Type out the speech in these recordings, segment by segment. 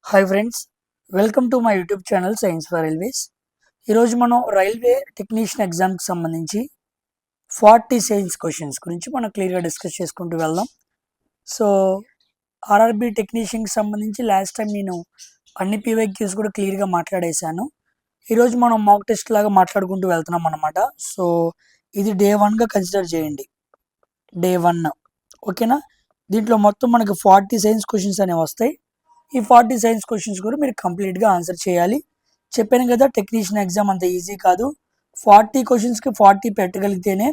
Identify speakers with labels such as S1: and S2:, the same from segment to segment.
S1: Hi friends, welcome to my YouTube channel science for railways. ఈరోజు మనం railway technician ఎగ్జామ్కి సంబంధించి 40 సైన్స్ క్వశ్చన్స్ గురించి మనం క్లియర్గా డిస్కస్ చేసుకుంటూ వెళ్దాం. సో ఆర్ఆర్బి టెక్నీషియన్కి సంబంధించి లాస్ట్ టైం నేను అన్ని పీవైక్యూస్ కూడా క్లియర్గా మాట్లాడేశాను. ఈరోజు మనం మాక్ టెస్ట్ లాగా మాట్లాడుకుంటూ వెళ్తున్నాం అనమాట. సో ఇది డే 1గా కన్సిడర్ చేయండి. డే 1 ఓకేనా. దీంట్లో మొత్తం మనకి 40 సైన్స్ క్వశ్చన్స్ అనేవి వస్తాయి. ఈ 40 సైన్స్ క్వశ్చన్స్ కూడా మీరు కంప్లీట్గా ఆన్సర్ చేయాలి. చెప్పాను కదా, టెక్నీషియన్ ఎగ్జామ్ అంత ఈజీ కాదు. 40 క్వశ్చన్స్కి 40 పెట్టగలిగితేనే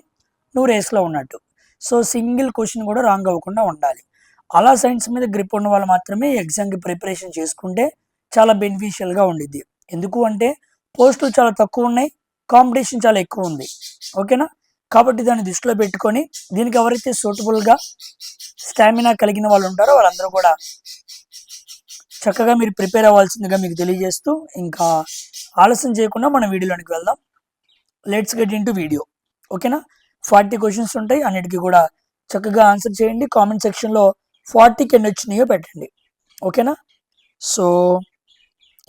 S1: నువ్వు రేస్లో ఉన్నట్టు. సో సింగిల్ క్వశ్చన్ కూడా రాంగ్ అవ్వకుండా ఉండాలి. అలా సైన్స్ మీద గ్రిప్ ఉన్న వాళ్ళు మాత్రమే ఎగ్జామ్కి ప్రిపరేషన్ చేసుకుంటే చాలా బెనిఫిషియల్గా ఉండిద్ది. ఎందుకు అంటే పోస్టులు చాలా తక్కువ ఉన్నాయి, కాంపిటీషన్ చాలా ఎక్కువ ఉంది. ఓకేనా. కాబట్టి దాన్ని దృష్టిలో పెట్టుకొని దీనికి ఎవరైతే సూటబుల్గా స్టామినా కలిగిన వాళ్ళు ఉంటారో వాళ్ళందరూ కూడా చక్కగా మీరు ప్రిపేర్ అవ్వాల్సిందిగా మీకు తెలియజేస్తూ, ఇంకా ఆలస్యం చేయకుండా మనం వీడియోలోనికి వెళ్దాం. Let's get in to video. ఓకేనా. 40 క్వశ్చన్స్ ఉంటాయి, అన్నిటికీ కూడా చక్కగా ఆన్సర్ చేయండి. కామెంట్ సెక్షన్లో 40కి ఎన్ని వచ్చినాయో పెట్టండి. ఓకేనా. సో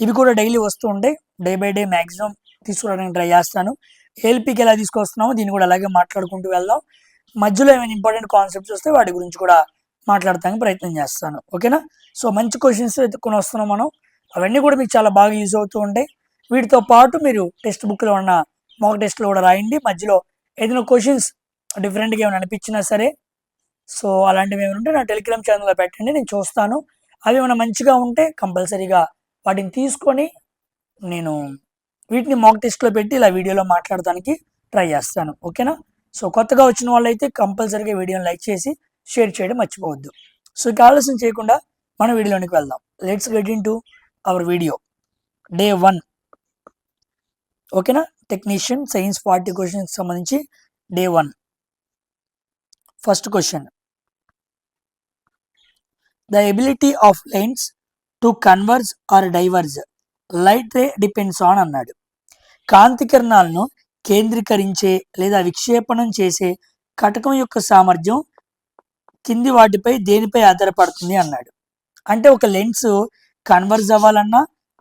S1: ఇవి కూడా డైలీ వస్తూ ఉంటాయి. డే బై డే మ్యాక్సిమం తీసుకురావడానికి ట్రై చేస్తాను. ఏఎల్పీకి ఎలా తీసుకొస్తున్నామో దీన్ని కూడా అలాగే మాట్లాడుకుంటూ వెళ్దాం. మధ్యలో ఏమైనా ఇంపార్టెంట్ కాన్సెప్ట్స్ వస్తే వాటి గురించి కూడా మాట్లాడటానికి ప్రయత్నం చేస్తాను. ఓకేనా. సో మంచి క్వశ్చన్స్ ఎత్తుకొని వస్తున్నాం మనం. అవన్నీ కూడా మీకు చాలా బాగా యూజ్ అవుతూ ఉంటాయి. వీటితో పాటు మీరు టెక్స్ట్ బుక్లో ఉన్న మాక్ టెస్ట్లో కూడా రాయండి. మధ్యలో ఏదైనా క్వశ్చన్స్ డిఫరెంట్గా ఏమైనా అనిపించినా సరే, సో అలాంటివి ఏమైనా ఉంటే నా టెలిగ్రామ్ ఛానల్లో పెట్టండి, నేను చూస్తాను. అవి ఏమైనా మంచిగా ఉంటే కంపల్సరీగా వాటిని తీసుకొని నేను వీటిని మాక్ టెస్ట్లో పెట్టి ఇలా వీడియోలో మాట్లాడడానికి ట్రై చేస్తాను. ఓకేనా. సో కొత్తగా వచ్చిన వాళ్ళైతే కంపల్సరీగా వీడియోని లైక్ చేసి షేర్ చేయడం మర్చిపోవద్దు. సో ఇక ఆలస్యం చేయకుండా మన వీడియోలోనికి వెళ్దాం. Let's get into our video. Day 1 ఓకేనా. టెక్నీషియన్ సైన్స్ 40 క్వశ్చన్స్ సంబంధించి day 1. First question, the ability of lines to converge or diverge light ray depends on అన్నాడు. కాంతి కిరణాలను కేంద్రీకరించే లేదా విక్షేపణం చేసే కటకం యొక్క సామర్థ్యం కింది వాటిపై దేనిపై ఆధారపడుతుంది అన్నాడు. అంటే ఒక లెన్స్ కన్వర్జ్ అవ్వాలన్నా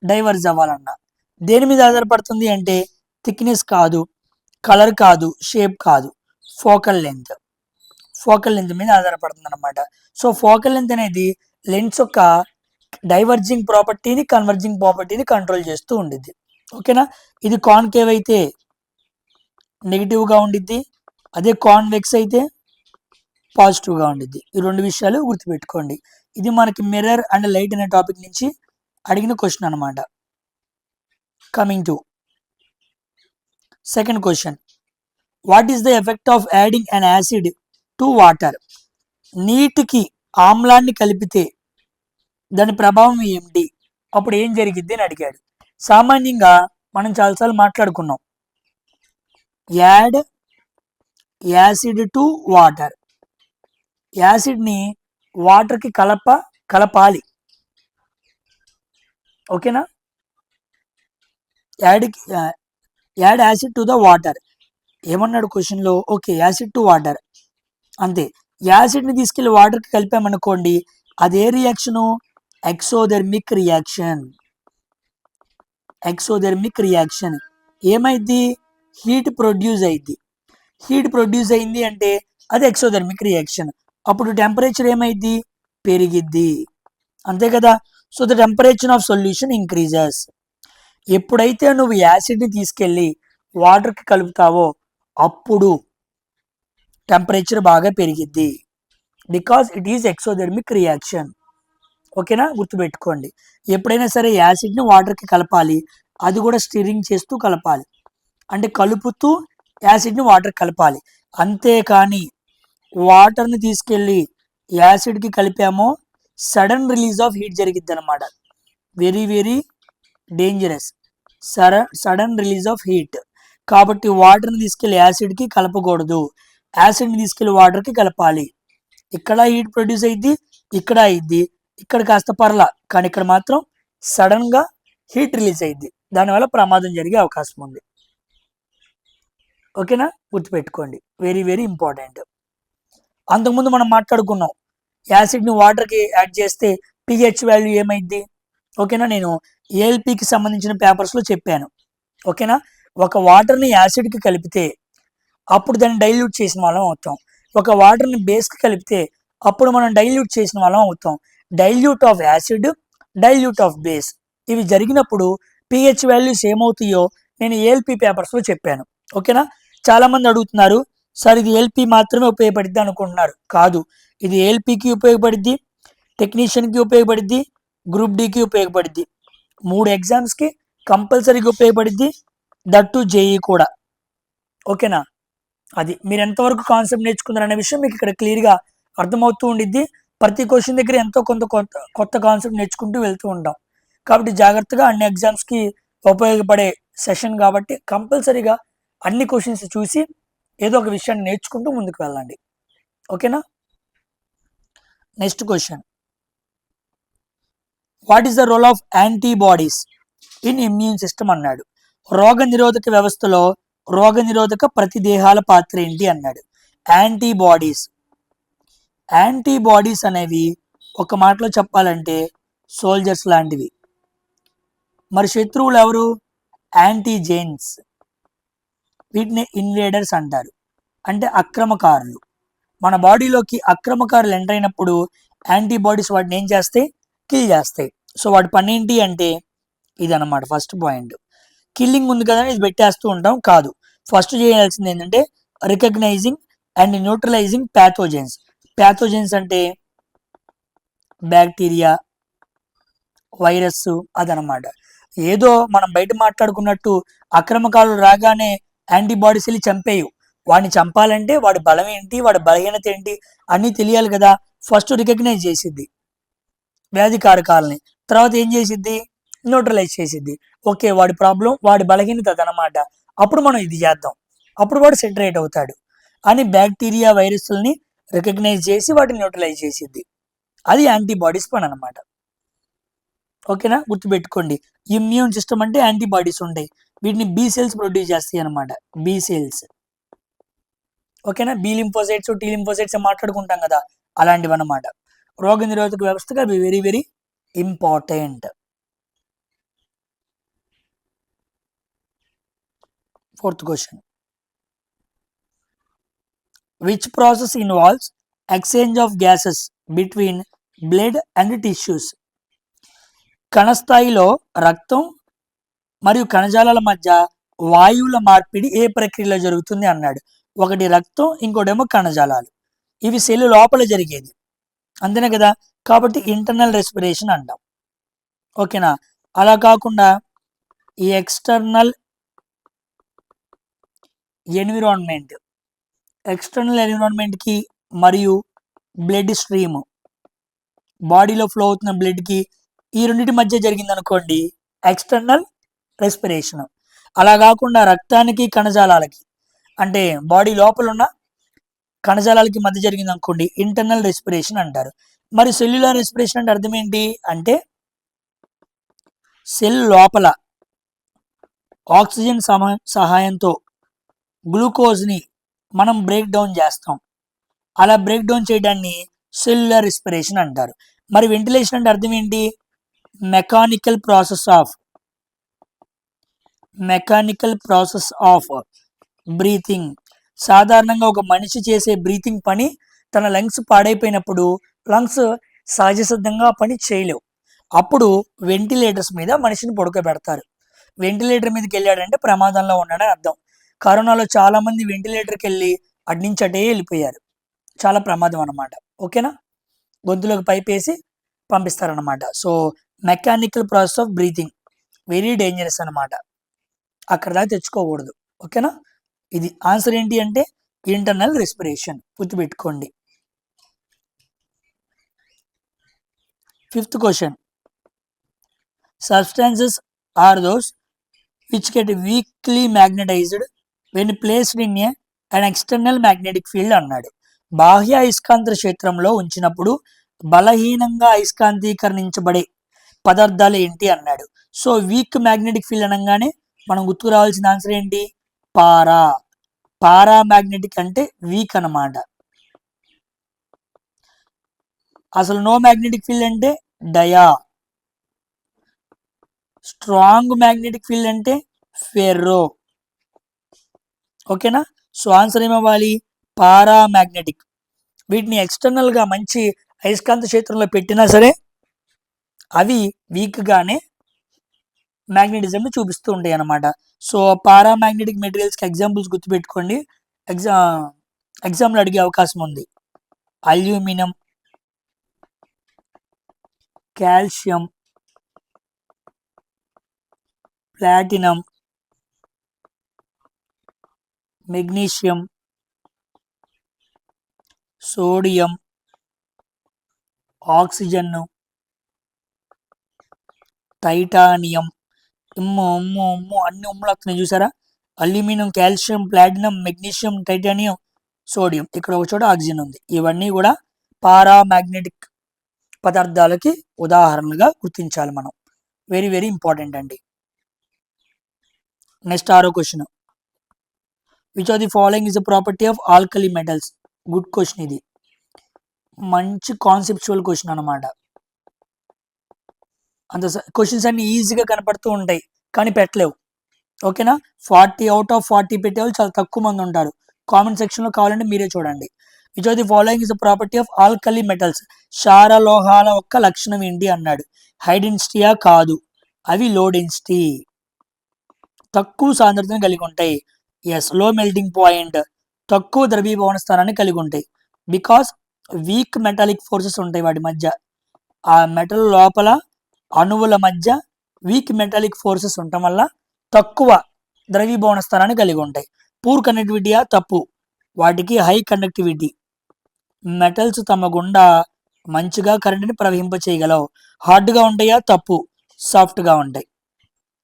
S1: డైవర్జ్ అవ్వాలన్నా దేని మీద ఆధారపడుతుంది అంటే థిక్నెస్ కాదు, కలర్ కాదు, షేప్ కాదు, ఫోకల్ లెంత్ మీద ఆధారపడుతుంది అనమాట. సో ఫోకల్ లెంత్ అనేది లెన్స్ యొక్క డైవర్జింగ్ ప్రాపర్టీని, కన్వర్జింగ్ ప్రాపర్టీని కంట్రోల్ చేస్తూ ఉండిద్ది. ఓకేనా. ఇది కాన్కేవ్ అయితే నెగిటివ్గా ఉండిద్ది, అదే కాన్వెక్స్ అయితే పాజిటివ్గా ఉండిద్ది. ఈ రెండు విషయాలు గుర్తుపెట్టుకోండి. ఇది మనకి మిర్రర్ అండ్ లైట్ అనే టాపిక్ నుంచి అడిగిన క్వశ్చన్ అనమాట. Coming to second question, what is the effect of adding an acid to water? నీటికి ఆమ్లాన్ని కలిపితే దాని ప్రభావం ఏమిటి, అప్పుడు ఏం జరిగిద్ది అని అడిగాడు. సామాన్యంగా మనం చాలాసార్లు మాట్లాడుకున్నాం, యాడ్ యాసిడ్ టు వాటర్. యాసిడ్ని వాటర్కి కలపాలి. ఓకేనా. Add acid to the water ఏమన్నాడు క్వశ్చన్లో? ఓకే, యాసిడ్ టు వాటర్ అంతే. యాసిడ్ని తీసుకెళ్ళి వాటర్కి కలిపామనుకోండి, అదే రియాక్షను ఎక్సోథెర్మిక్ రియాక్షన్. ఏమైంది? హీట్ ప్రొడ్యూస్ అయింది అంటే అది ఎక్సోథెర్మిక్ రియాక్షన్. అప్పుడు టెంపరేచర్ ఏమైంది? పెరిగిద్ది. అంతే కదా. So the temperature of solution increases. ఎప్పుడైతే నువ్వు యాసిడ్ని తీసుకెళ్ళి వాటర్కి కలుపుతావో అప్పుడు టెంపరేచర్ బాగా పెరిగిద్ది, because it is exothermic reaction. ఓకేనా. గుర్తుపెట్టుకోండి, ఎప్పుడైనా సరే యాసిడ్ని వాటర్కి కలపాలి, అది కూడా స్టిరింగ్ చేస్తూ కలపాలి. అంటే కలుపుతూ యాసిడ్ని వాటర్కి కలపాలి. అంతేకాని వాటర్ని తీసుకెళ్ళి యాసిడ్కి కలిపామో సడన్ రిలీజ్ ఆఫ్ హీట్ జరిగిద్ది అనమాట. Very very dangerous, sudden release of heat. కాబట్టి వాటర్ని తీసుకెళ్ళి యాసిడ్కి కలపకూడదు, యాసిడ్ని తీసుకెళ్ళి వాటర్కి కలపాలి. ఇక్కడ హీట్ ప్రొడ్యూస్ అయ్యిద్ది, ఇక్కడ అయ్యిద్ది, ఇక్కడ కాస్త పర్లా, కానీ ఇక్కడ మాత్రం సడన్గా హీట్ రిలీజ్ అయ్యిద్ది. దానివల్ల ప్రమాదం జరిగే అవకాశం ఉంది. ఓకేనా. గుర్తుపెట్టుకోండి, వెరీ వెరీ ఇంపార్టెంట్. అంతకుముందు మనం మాట్లాడుకున్నాం, యాసిడ్ని వాటర్కి యాడ్ చేస్తే పిహెచ్ వాల్యూ ఏమైద్ది? ఓకేనా, నేను ఏఎల్పికి సంబంధించిన పేపర్స్లో చెప్పాను. ఓకేనా, ఒక వాటర్ని యాసిడ్కి కలిపితే అప్పుడు దాన్ని డైల్యూట్ చేసిన వాళ్ళం అవుతాం. ఒక వాటర్ని బేస్కి కలిపితే అప్పుడు మనం డైల్యూట్ చేసిన వాళ్ళం అవుతాం. Dilute of acid, dilute of base ఇవి జరిగినప్పుడు పిహెచ్ వాల్యూస్ ఏమవుతాయో నేను ఏఎల్పి పేపర్స్లో చెప్పాను. ఓకేనా, చాలామంది అడుగుతున్నారు సార్ ఇది ఏఎల్పి మాత్రమే ఉపయోగపడుద్ది అనుకుంటున్నారు. కాదు, ఇది ఏఎల్పికి ఉపయోగపడుద్ది, టెక్నీషియన్కి ఉపయోగపడుద్ది, గ్రూప్ డికి ఉపయోగపడుద్ది. 3 ఎగ్జామ్స్కి కంపల్సరీగా ఉపయోగపడుద్ది, దట్టు జేఈ కూడా. ఓకేనా, అది మీరు ఎంతవరకు కాన్సెప్ట్ నేర్చుకున్నారు అనే విషయం మీకు ఇక్కడ క్లియర్గా అర్థమవుతూ ఉండిద్ది. ప్రతి క్వశ్చన్ దగ్గర ఎంతో కొంత కొత్త కాన్సెప్ట్ నేర్చుకుంటూ వెళ్తూ ఉంటాం. కాబట్టి జాగ్రత్తగా అన్ని ఎగ్జామ్స్కి ఉపయోగపడే సెషన్ కాబట్టి కంపల్సరీగా అన్ని క్వశ్చన్స్ చూసి ఏదో ఒక విషయాన్ని నేర్చుకుంటూ ముందుకు వెళ్ళండి. ఓకేనా, next question, what is the role of antibodies in immune system అన్నాడు. రోగ నిరోధక వ్యవస్థలో రోగ నిరోధక ప్రతిదేహాల పాత్ర ఏంటి అన్నాడు. యాంటీబాడీస్ అనేవి ఒక మాటలో చెప్పాలంటే సోల్జర్స్ లాంటివి. మరి శత్రువులు ఎవరు? యాంటీజెన్స్. వీటిని ఇన్వేడర్స్ అంటారు, అంటే అక్రమకారులు. మన బాడీలోకి అక్రమకారులు ఎంటర్ అయినప్పుడు యాంటీబాడీస్ వాటిని ఏం చేస్తాయి? కిల్ చేస్తాయి. సో వాటి పని ఏంటి అంటే ఇదన్నమాట ఫస్ట్ పాయింట్. కిల్లింగ్ ఉంది కదా ఇది పెట్టేస్తూ ఉంటాం, కాదు. ఫస్ట్ చేయాల్సింది ఏంటంటే recognising and neutralising pathogens. Pathogens అంటే బ్యాక్టీరియా, వైరస్ అదనమాట. ఏదో మనం బయట మాట్లాడుకున్నట్టు అక్రమకారులు రాగానే యాంటీబాడీస్ వెళ్ళి చంపేయు. వాడిని చంపాలంటే వాడి బలం ఏంటి, వాడి బలహీనత ఏంటి అన్నీ తెలియాలి కదా. ఫస్ట్ రికగ్నైజ్ చేసిద్ది వ్యాధి కారకాలని, తర్వాత ఏం చేసిద్ది? న్యూట్రలైజ్ చేసిద్ది. ఓకే, వాడి ప్రాబ్లం, వాడి బలహీనత అదనమాట. అప్పుడు మనం ఇది చేద్దాం, అప్పుడు వాడు సెటరేట్ అవుతాడు అని బ్యాక్టీరియా వైరస్లని రికగ్నైజ్ చేసి వాటిని న్యూట్రలైజ్ చేసిద్ది. అది యాంటీబాడీస్ పని అనమాట. ఓకేనా, గుర్తుపెట్టుకోండి. ఇమ్యూన్ సిస్టమ్ అంటే యాంటీబాడీస్ ఉంటాయి, వీటిని బి సెల్స్ ప్రొడ్యూస్ చేస్తాయి అనమాట. B cells. ఓకేనా, బి లింఫోసైట్స్, టీ లింఫోసైట్స్ మాట్లాడుకుంటాం కదా, అలాంటివి అనమాట. రోగ నిరోధక వ్యవస్థగా అవి very very important. Fourth question, which process involves exchange of gases between blood and tissues? కణస్థాయిలో రక్తం మరియు కణజాలాల మధ్య వాయువుల మార్పిడి ఏ ప్రక్రియలో జరుగుతుంది అన్నాడు. ఒకటి రక్తం, ఇంకోటేమో కణజాలాలు. ఇవి సెల్ లోపల జరిగేది, అంతేనే కదా, కాబట్టి ఇంటర్నల్ రెస్పిరేషన్ అంటాం. ఓకేనా, అలా కాకుండా ఈ ఎక్స్టర్నల్ ఎన్విరాన్మెంట్కి మరియు బ్లడ్ స్ట్రీమ్, బాడీలో ఫ్లో అవుతున్న బ్లడ్కి, ఈ రెండింటి మధ్య జరిగింది అనుకోండి ఎక్స్టర్నల్ రెస్పిరేషన్. అలా కాకుండా రక్తానికి కణజాలాలకి, అంటే బాడీ లోపల ఉన్న కణజాలాలకి మధ్య జరిగింది అనుకోండి ఇంటర్నల్ రెస్పిరేషన్ అంటారు. మరి సెల్యులర్ రెస్పిరేషన్ అంటే అర్థం ఏంటి అంటే సెల్ లోపల ఆక్సిజన్ సహాయంతో గ్లూకోజ్ని మనం బ్రేక్ డౌన్ చేస్తాం. అలా బ్రేక్ డౌన్ చేయడాన్ని సెల్యులర్ రెస్పిరేషన్ అంటారు. మరి వెంటిలేషన్ అంటే అర్థం ఏంటి? Mechanical process of breathing. సాధారణంగా ఒక మనిషి చేసే బ్రీతింగ్ పని తన లంగ్స్ పాడైపోయినప్పుడు లంగ్స్ సహజ సిద్ధంగా పని చేయలేవు, అప్పుడు వెంటిలేటర్స్ మీద మనిషిని పడుకోబెడతారు. వెంటిలేటర్ మీదకి వెళ్ళాడంటే ప్రమాదంలో ఉన్నాడని అర్థం. కరోనాలో చాలా మంది వెంటిలేటర్కి వెళ్ళి అడ్నుంచి అటే వెళ్ళిపోయారు, చాలా ప్రమాదం అనమాట. ఓకేనా, గొంతులోకి పైప్ వేసి పంపిస్తారనమాట. So mechanical process of breathing very dangerous అనమాట, అక్కడ దాకా తెచ్చుకోకూడదు. ఓకేనా, ఇది ఆన్సర్ ఏంటి అంటే ఇంటర్నల్ రెస్పిరేషన్, గుర్తుపెట్టుకోండి. Fifth question, substances are those which get weakly magnetised when placed in an external magnetic field అన్నాడు. బాహ్య అయస్కాంత క్షేత్రంలో ఉంచినప్పుడు బలహీనంగా అయస్కాంతీకరించబడే పదార్థాలు ఏంటి అన్నాడు. సో వీక్ మ్యాగ్నెటిక్ ఫీల్డ్ అనగానే మనం గుర్తుకు రావాల్సిన ఆన్సర్ ఏంటి? పారామాగ్నెటిక్ అంటే వీక్ అన్నమాట. అసలు నో మ్యాగ్నెటిక్ ఫీల్డ్ అంటే స్ట్రాంగ్ మ్యాగ్నెటిక్ ఫీల్డ్ అంటే ఫెర్రో. ఓకేనా. సో ఆన్సర్ ఏమవ్వాలి? పారామాగ్నెటిక్. వీటిని ఎక్స్టర్నల్గా మంచి అయస్కాంత క్షేత్రంలో పెట్టినా సరే అవి వీక్గానే మ్యాగ్నెటిజంని చూపిస్తూ ఉంటాయి అన్నమాట. సో పారామాగ్నెటిక్ మెటీరియల్స్కి ఎగ్జాంపుల్స్ గుర్తుపెట్టుకోండి. ఎగ్జామ్లో అడిగే అవకాశం ఉంది. Aluminium, calcium, platinum, magnesium, sodium, oxygen, titanium. అమ్మో అన్ని ఉమ్ములు వస్తున్నాయి చూసారా. Aluminium, calcium, platinum, magnesium, titanium, sodium. ఇక్కడ ఒక చోట ఆక్సిజన్ ఉంది. ఇవన్నీ కూడా పారామాగ్నెటిక్ పదార్థాలకి ఉదాహరణలుగా గుర్తించాలి మనం. వెరీ వెరీ ఇంపార్టెంట్ అండి. నెక్స్ట్ 6వ question. Which of the following is the property of alkali metals? Good question ఇది. మంచి కాన్సెప్చువల్ క్వశ్చన్ అనమాట. అంత క్వశ్చన్స్ అన్ని ఈజీగా కనపడుతూ ఉంటాయి కానీ పెట్టలేవు. ఓకేనా. 40 అవుట్ ఆఫ్ 40 పెట్టేవాళ్ళు చాలా తక్కువ మంది ఉంటారు. కామెంట్ సెక్షన్లో కావాలంటే మీరే చూడండి. Which of the following is the property of alkali metals? క్షార లోహాల యొక్క లక్షణం ఏంటి అన్నాడు. హై డెన్సిటీయా? కాదు, అవి లో డెన్సిటీ, తక్కువ సాంద్రతను కలిగి ఉంటాయి. ఎస్, లో మెల్టింగ్ పాయింట్, తక్కువ ద్రవీభవన స్థానాన్ని కలిగి ఉంటాయి. బికాస్ వీక్ మెటాలిక్ ఫోర్సెస్ ఉంటాయి వాటి మధ్య. ఆ మెటల్ లోపల అణువుల మధ్య వీక్ మెటాలిక్ ఫోర్సెస్ ఉండటం వల్ల తక్కువ ద్రవీభవన స్థానాన్ని కలిగి ఉంటాయి. పూర్ కనెక్టివిటీయా? తప్పు, వాటికి హై కండక్టివిటీ. మెటల్స్ తమ గుండా మంచిగా కరెంటుని ప్రవహింప చేయగలవు. హార్డ్గా ఉంటాయా? తప్పు, సాఫ్ట్గా ఉంటాయి.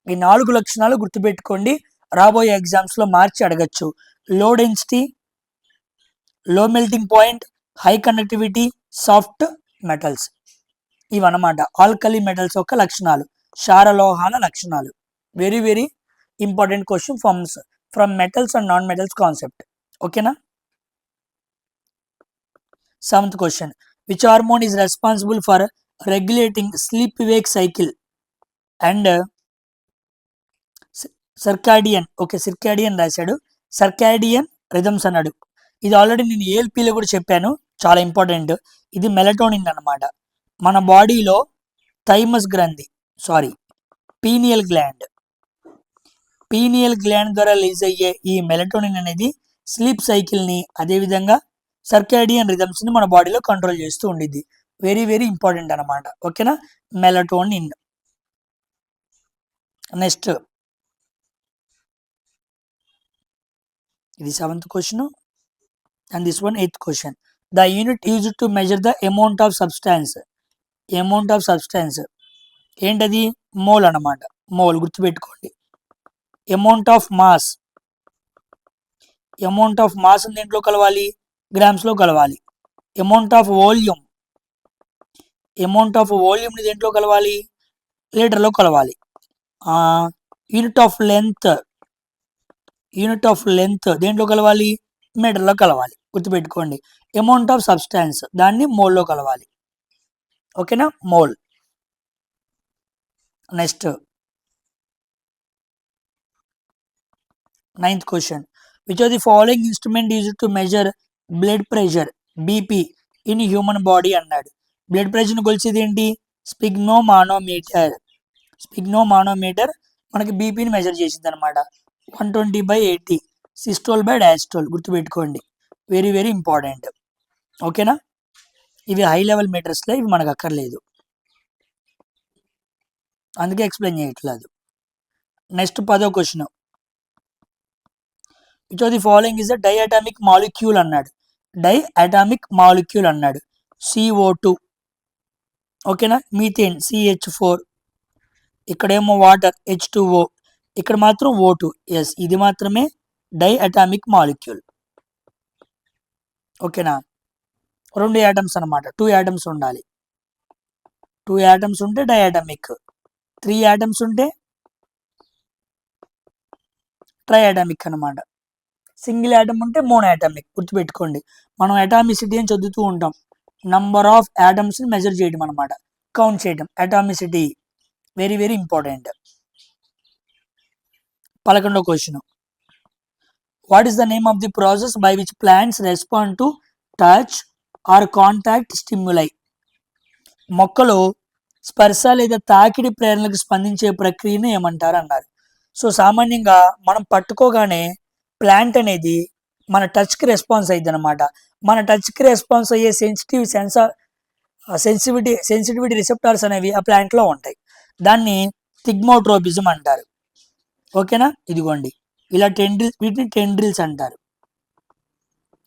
S1: ఈ 4 లక్షణాలు గుర్తుపెట్టుకోండి. రాబోయే ఎగ్జామ్స్లో మార్చి అడగచ్చు. లో డెన్సిటీ, లో melting point, high conductivity, soft metals. ఇవన్నమాట ఆల్కలీ మెటల్స్ యొక్క లక్షణాలు, క్షారలోహాల లక్షణాలు. Very very important question from metals and non metals concept. ఓకేనా. 7th question. Which hormone is responsible for regulating sleep Wake cycle and circadian? Okay, circadian రాశాడు, circadian rhythms అన్నాడు. ఇది already నేను ఏఎల్పీలో కూడా చెప్పాను, చాలా ఇంపార్టెంట్. ఇది మెలటోనిన్ అన్నమాట. మన బాడీలో థైమస్ గ్రంథి, పీనియల్ గ్లాండ్ ద్వారా రిలీజ్ అయ్యే ఈ మెలటోనిన్ అనేది స్లీప్ సైకిల్ని, అదేవిధంగా సర్కాడియన్ రిథమ్స్ని మన బాడీలో కంట్రోల్ చేస్తూ ఉండిద్ది. వెరీ వెరీ ఇంపార్టెంట్ అనమాట. ఓకేనా, మెలటోనిన్. నెక్స్ట్, ఇది 7th question and this one 8th question. The unit used to measure the amount of substance. ఏంటది? మోల్ అన్నమాట. మోల్ గుర్తుపెట్టుకోండి. అమౌంట్ ఆఫ్ మాస్ దేంట్లో కలవాలి? గ్రామ్స్లో కలవాలి. అమౌంట్ ఆఫ్ వాల్యూమ్ని దేంట్లో కలవాలి? లీటర్లో కలవాలి. యూనిట్ ఆఫ్ లెంత్ దేంట్లో కలవాలి? మీటర్లో కలవాలి. గుర్తుపెట్టుకోండి. అమౌంట్ ఆఫ్ సబ్స్టాన్స్ దాన్ని మోల్లో కలవాలి. ఓకేనా, mole. Next 9th question. Which of the following instrument used to measure blood pressure BP in human body అన్నాడు. బ్లడ్ ప్రెషర్ని కొలిచేది ఏంటి? స్పిగ్నోమానోమీటర్ మనకి బీపీని మెజర్ చేసింది అనమాట. 120/80 సిస్టోల్ బై డయాస్టోల్. గుర్తుపెట్టుకోండి, వెరీ వెరీ ఇంపార్టెంట్. ఓకేనా. ఇవి హై లెవెల్ మీటర్స్లో, ఇవి మనకు అక్కర్లేదు, అందుకే ఎక్స్ప్లెయిన్ చేయట్లేదు. నెక్స్ట్ 10వ question. Which of the following is the diatomic molecule అన్నాడు. CO2. ఓకేనా. మీథేన్ CH4, ఇక్కడేమో వాటర్ H2O, ఇక్కడ మాత్రం O2. ఎస్, ఇది మాత్రమే డైఅటామిక్ మాలిక్యూల్. ఓకేనా. 2 యాటమ్స్ అనమాట, 2 యాటమ్స్ ఉండాలి. 2 యాటమ్స్ ఉంటే డైఅటామిక్, 3 యాటమ్స్ ఉంటే ట్రైఅటామిక్ అనమాట. సింగిల్ యాటమ్ ఉంటే మోనోయాటమిక్. గుర్తుపెట్టుకోండి, మనం అటామిసిటీ అని చదువుతూ ఉంటాం. నంబర్ ఆఫ్ యాటమ్స్ని మెజర్ చేయడం అనమాట, కౌంట్ చేయడం. Atomicity very very important. 11వ question. What is the name of the process by which plants respond to touch or contact stimuli? మొక్కలు స్పర్శ లేదా తాకిడి ప్రేరణలకు స్పందించే ప్రక్రియను ఏమంటారు అన్నారు. సో సామాన్యంగా మనం పట్టుకోగానే ప్లాంట్ అనేది మన టచ్కి రెస్పాన్స్ అయ్యింది అనమాట. మన టచ్కి రెస్పాన్స్ అయ్యే సెన్సిటివిటీ రిసెప్టార్స్ అనేవి ఆ ప్లాంట్లో ఉంటాయి. దాన్ని థిగ్మోట్రోపిజం అంటారు. ఓకేనా, ఇదిగోండి ఇలా వీటిని టెండ్రిల్స్ అంటారు.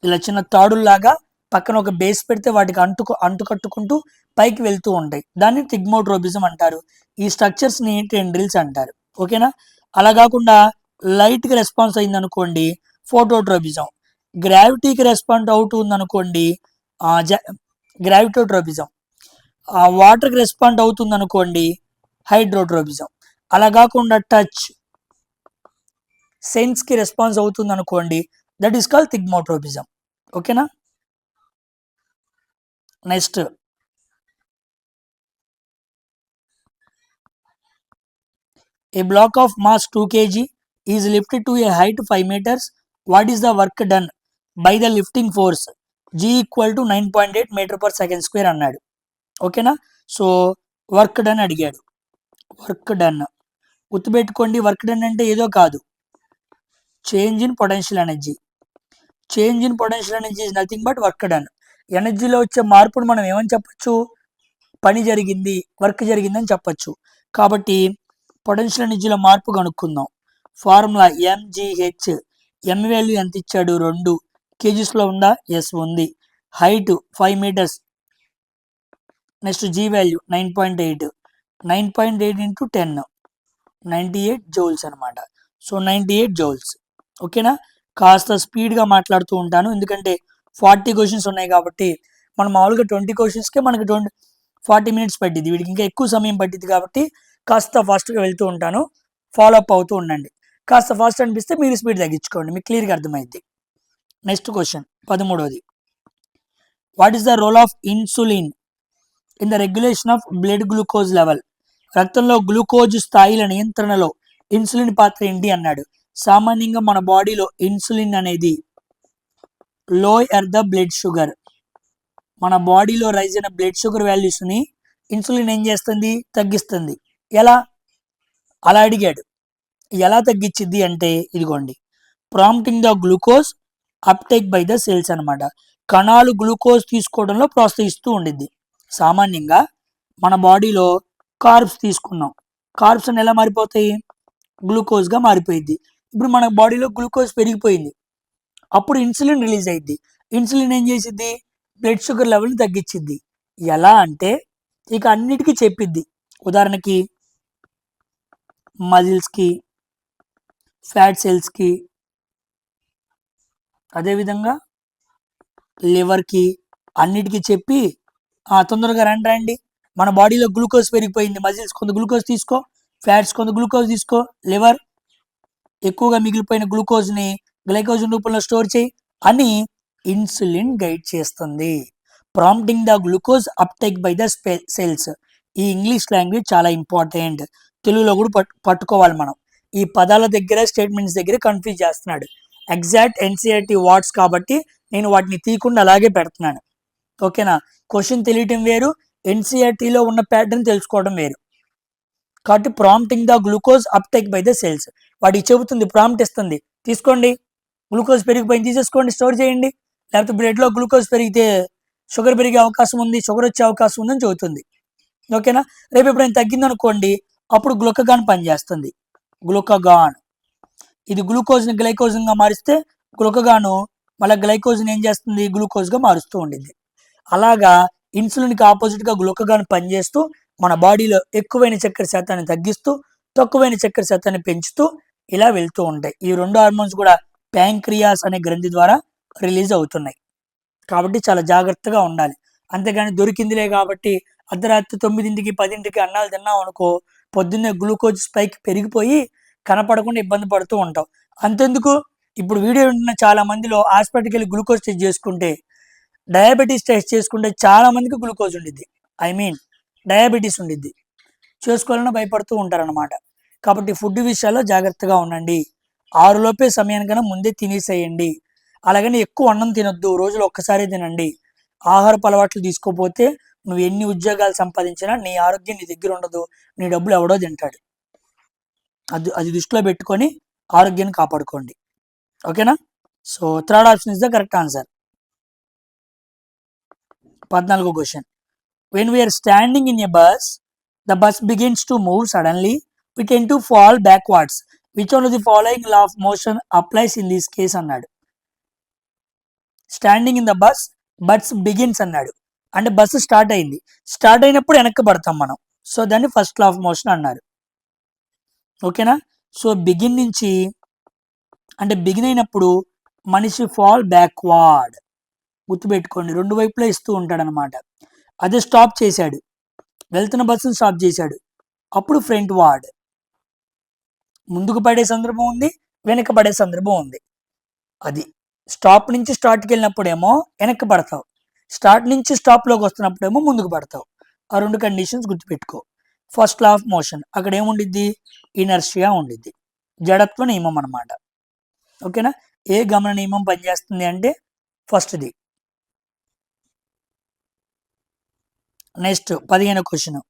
S1: ఇలా చిన్న తాడుల్లాగా పక్కన ఒక బేస్ పెడితే వాటికి అంటుకట్టుకుంటూ పైకి వెళ్తూ ఉంటాయి. దాన్ని థిగ్మోట్రోపిజం అంటారు. ఈ స్ట్రక్చర్స్ని టెండ్రిల్స్ అంటారు. ఓకేనా, అలా కాకుండా లైట్కి రెస్పాన్స్ అయింది అనుకోండి ఫోటోట్రోపిజం, గ్రావిటీకి రెస్పాండ్ అవుతుంది అనుకోండి గ్రావిటోట్రోపిజం, వాటర్కి రెస్పాండ్ అవుతుంది అనుకోండి హైడ్రోట్రోపిజం. అలా కాకుండా టచ్ సెన్స్కి రెస్పాన్స్ అవుతుంది అనుకోండి దట్ ఈస్ కాల్డ్ థిగ్మోట్రోపిజం. ఓకేనా, next a block of mass 2 kg is lifted to a height 5 meters. What is the work done by the lifting force? G equal to 9.8 meter per second square అన్నాడు. ఓకేనా, so work done అడిగాడు. Work done గుర్తుపెట్టుకోండి, work done అంటే ఏదో కాదు, change in potential energy. Change in potential energy is nothing but work done. ఎనర్జీలో వచ్చే మార్పును మనం ఏమని చెప్పచ్చు? పని జరిగింది, వర్క్ జరిగిందని చెప్పచ్చు. కాబట్టి పొటెన్షియల్ ఎనర్జీలో మార్పు కనుక్కుందాం. Formula mgh. ఎం వాల్యూ ఎంత ఇచ్చాడు? 2 కేజీస్లో ఉందా? ఎస్ ఉంది. Height 5 metres. Next G value 9.8. 9.8 into 10 98 joules అనమాట. So 98 joules. ఓకేనా, కాస్త స్పీడ్గా మాట్లాడుతూ ఉంటాను ఎందుకంటే 40 క్వశ్చన్స్ ఉన్నాయి కాబట్టి. మనం మామూలుగా 20 క్వశ్చన్స్కే మనకి 40 మినిట్స్ పట్టింది, వీడికి ఇంకా ఎక్కువ సమయం పట్టింది కాబట్టి కాస్త ఫాస్ట్గా వెళ్తూ ఉంటాను. ఫాలో అప్ అవుతూ ఉండండి. కాస్త ఫాస్ట్ అనిపిస్తే మీరు స్పీడ్ తగ్గించుకోండి, మీకు క్లియర్గా అర్థమైంది. నెక్స్ట్ క్వశ్చన్ 13వది. What is the role of insulin in the regulation of blood glucose level? రక్తంలో గ్లూకోజ్ స్థాయిల నియంత్రణలో ఇన్సులిన్ పాత్ర ఏంటి అన్నాడు. సామాన్యంగా మన బాడీలో ఇన్సులిన్ అనేది లోయర్ ద బ్లడ్ షుగర్, మన బాడీలో రైజ్ అయిన బ్లడ్ షుగర్ వాల్యూస్ని ఇన్సులిన్ ఏం చేస్తుంది? తగ్గిస్తుంది. ఎలా? అలా అడిగాడు. ఎలా తగ్గించిద్ది అంటే ఇదిగోండి, prompting the glucose uptake by the cells అనమాట. కణాలు గ్లూకోజ్ తీసుకోవడంలో ప్రోత్సహిస్తూ ఉండిద్ది. సామాన్యంగా మన బాడీలో కార్బ్స్ తీసుకున్నాం, కార్బ్స్ అని ఎలా మారిపోతాయి? గ్లూకోజ్గా మారిపోయింది. ఇప్పుడు మన బాడీలో గ్లూకోజ్ పెరిగిపోయింది, అప్పుడు ఇన్సులిన్ రిలీజ్ అయ్యిద్ది. ఇన్సులిన్ ఏం చేసిద్ది? బ్లడ్ షుగర్ లెవెల్ని తగ్గించిద్ది. ఎలా అంటే ఇక అన్నిటికీ చెప్పిద్ది. ఉదాహరణకి మజిల్స్కి, ఫ్యాట్ సెల్స్కి, అదేవిధంగా లివర్కి, అన్నిటికీ చెప్పి తొందరగా రండి, మన బాడీలో గ్లూకోజ్ పెరిగిపోయింది, మజిల్స్ కొంత గ్లూకోజ్ తీసుకో, ఫ్యాట్స్ కొంత గ్లూకోజ్ తీసుకో, లివర్ ఎక్కువగా మిగిలిపోయిన గ్లూకోజ్ని గ్లైకోజన్ రూపంలో స్టోర్ చేయి అని ఇన్సులిన్ గైడ్ చేస్తుంది. Prompting the glucose uptake by the cells. ఈ ఇంగ్లీష్ లాంగ్వేజ్ చాలా ఇంపార్టెంట్, తెలుగులో కూడా పట్టుకోవాలి మనం. ఈ పదాల దగ్గర, స్టేట్మెంట్స్ దగ్గర కన్ఫ్యూజ్ చేస్తున్నాడు. ఎగ్జాక్ట్ ఎన్సీఆర్టీ వర్డ్స్ కాబట్టి నేను వాటిని తీయకుండా అలాగే పెడుతున్నాను. ఓకేనా, క్వశ్చన్ తెలియటం వేరు, ఎన్సీఆర్టీలో ఉన్న ప్యాటర్న్ తెలుసుకోవడం వేరు. కాబట్టి prompting the glucose uptake by the cells, వాటికి చెబుతుంది, ప్రాంప్ట్ ఇస్తుంది, తీసుకోండి గ్లూకోజ్ పెరిగిపోయింది, తీసేసుకోండి, స్టోర్ చేయండి. లేకపోతే బ్లడ్లో గ్లూకోజ్ పెరిగితే షుగర్ పెరిగే అవకాశం ఉంది, షుగర్ వచ్చే అవకాశం ఉందని చెబుతుంది. ఓకేనా, రేపు ఎప్పుడైనా తగ్గిందనుకోండి అప్పుడు గ్లూకగాన్ పనిచేస్తుంది. గ్లూకగాన్ ఇది గ్లూకోజ్ని గ్లైకోజన్గా మారిస్తే గ్లూకగాను మళ్ళీ గ్లైకోజన్ ఏం చేస్తుంది? గ్లూకోజ్గా మారుస్తూ ఉండింది. అలాగా ఇన్సులిన్కి ఆపోజిట్గా గ్లూకగాన్ పనిచేస్తూ మన బాడీలో ఎక్కువైన చక్కెర శాతాన్ని తగ్గిస్తూ తక్కువైన చక్కెర శాతాన్ని పెంచుతూ ఇలా వెళ్తూ ఉంటాయి. ఈ 2 హార్మోన్స్ కూడా ప్యాంక్రియాస్ అనే గ్రంథి ద్వారా రిలీజ్ అవుతున్నాయి. కాబట్టి చాలా జాగ్రత్తగా ఉండాలి. అంతేగాని దొరికిందిలే కాబట్టి అర్ధరాత్రి 9ంటికి 10ంటికి అన్నాలు తిన్నాం అనుకో, పొద్దున్నే గ్లూకోజ్ స్పైక్ పెరిగిపోయి కనపడకుండా ఇబ్బంది పడుతూ ఉంటాం. అంతెందుకు, ఇప్పుడు వీడియో వింటున్న చాలా మందిలో హాస్పిటల్కి వెళ్ళి గ్లూకోజ్ టెస్ట్ చేసుకుంటే, డయాబెటీస్ టెస్ట్ చేసుకుంటే చాలా మందికి గ్లూకోజ్ ఉండిద్ది, డయాబెటీస్ ఉండిద్ది, చేసుకోవాలన్నా భయపడుతూ ఉంటారనమాట. కాబట్టి ఫుడ్ విషయాల్లో జాగ్రత్తగా ఉండండి. 6 లోపే సమయానికన్నా ముందే తినేసేయండి. అలాగని ఎక్కువ అన్నం తినొద్దు. రోజులో ఒక్కసారే తినండి. ఆహారపు అలవాట్లు తీసుకోపోతే నువ్వు ఎన్ని ఉద్యోగాలు సంపాదించినా నీ ఆరోగ్యం నీ దగ్గర ఉండదు. నీ డబ్బులు ఎవడో తింటాడు. అది దృష్టిలో పెట్టుకొని ఆరోగ్యాన్ని కాపాడుకోండి. ఓకేనా? So third option is the correct answer. 14వ question. When we are standing in a bus, the bus begins to move suddenly. We tend to fall backwards. Which one of the following law of motion applies in this case అన్నాడు. Standing in the bus begins అన్నాడు. అంటే bus start అయింది. Start అయినప్పుడు వెనక్కి పడతాం మనం. So దాన్ని first law of motion అన్నారు. ఓకేనా? సో బిగిన్ నుంచి అంటే బిగిన్ అయినప్పుడు మనిషి ఫాల్ బ్యాక్వార్డ్. గుర్తుపెట్టుకోండి, రెండు వైపులా ఇస్తూ ఉంటాడనమాట. అదే స్టాప్ చేశాడు, వెళ్తున్న బస్సును స్టాప్ చేశాడు, అప్పుడు ఫ్రంట్ వార్డ్. ముందుకు పడే సందర్భం ఉంది, వెనక పడే సందర్భం ఉంది. అది స్టాప్ నుంచి స్టార్ట్కి వెళ్ళినప్పుడేమో వెనక్కి పడతావు, స్టార్ట్ నుంచి స్టాప్లోకి వస్తున్నప్పుడేమో ముందుకు పడతావు. ఆ రెండు కండిషన్స్ గుర్తుపెట్టుకో. ఫస్ట్ లా ఆఫ్ మోషన్ అక్కడ ఏముండిద్ది? ఇనర్షియా ఉండిద్ది, జడత్వ నియమం అనమాట. ఓకేనా? ఏ గమన నియమం పనిచేస్తుంది అంటే ఫస్ట్ది. నెక్స్ట్ 15వ క్వశ్చన్.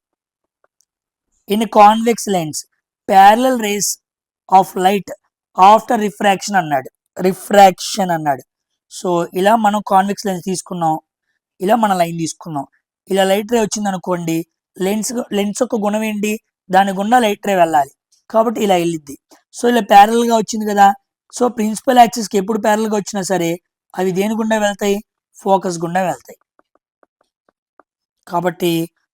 S1: In convex lens parallel rays of light after refraction అన్నాడు. సో ఇలా మనం కాన్వెక్స్ లెన్స్ తీసుకున్నాం, ఇలా మన లైన్ తీసుకున్నాం. ఇలా లైట్ రే వచ్చింది అనుకోండి, లెన్స్ యొక్క గుణం ఏంటి? దాని గుండా లైట్ రే వెళ్ళాలి, కాబట్టి ఇలా వెళ్ళిద్ది. సో ఇలా ప్యారల్గా వచ్చింది కదా. సో ప్రిన్సిపల్ యాక్సిస్కి ఎప్పుడు ప్యారల్గా వచ్చినా సరే అవి దేని గుండా వెళ్తాయి? ఫోకస్ గుండా వెళ్తాయి. కాబట్టి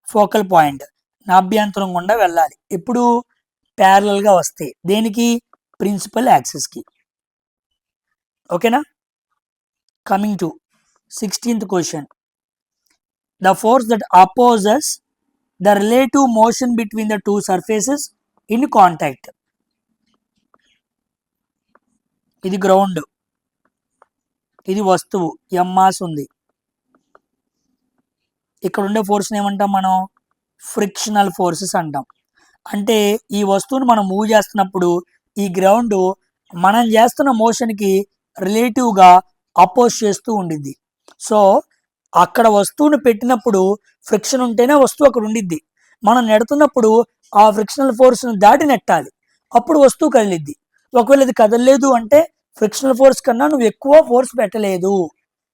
S1: ఫోకల్ పాయింట్ నాభ్యంతరం గుండా వెళ్ళాలి ఎప్పుడు? ప్యారలల్గా వస్తాయి. దేనికి? ప్రిన్సిపల్ యాక్సిస్కి. ఓకేనా? Coming to 16th question. The force that opposes the relative motion between the two surfaces in contact. ఇది గ్రౌండ్, ఇది వస్తువు, మాస్ ఉంది. ఇక్కడ ఉండే ఫోర్స్ని ఏమంటాం మనం? ఫ్రిక్షనల్ ఫోర్సెస్ అంటాం. అంటే ఈ వస్తువుని మనం మూవ్ చేస్తున్నప్పుడు ఈ గ్రౌండ్ మనం చేస్తున్న మోషన్కి రిలేటివ్గా అపోజ్ చేస్తూ ఉండిద్ది. సో అక్కడ వస్తువుని పెట్టినప్పుడు ఫ్రిక్షన్ ఉంటేనే వస్తువు అక్కడ ఉండిద్ది. మనం నెడుతున్నప్పుడు ఆ ఫ్రిక్షనల్ ఫోర్స్ని దాటి నెట్టాలి, అప్పుడు వస్తువు కదిలిద్ది. ఒకవేళ ఇది కదలలేదు అంటే ఫ్రిక్షనల్ ఫోర్స్ కన్నా నువ్వు ఎక్కువ ఫోర్స్ పెట్టలేదు.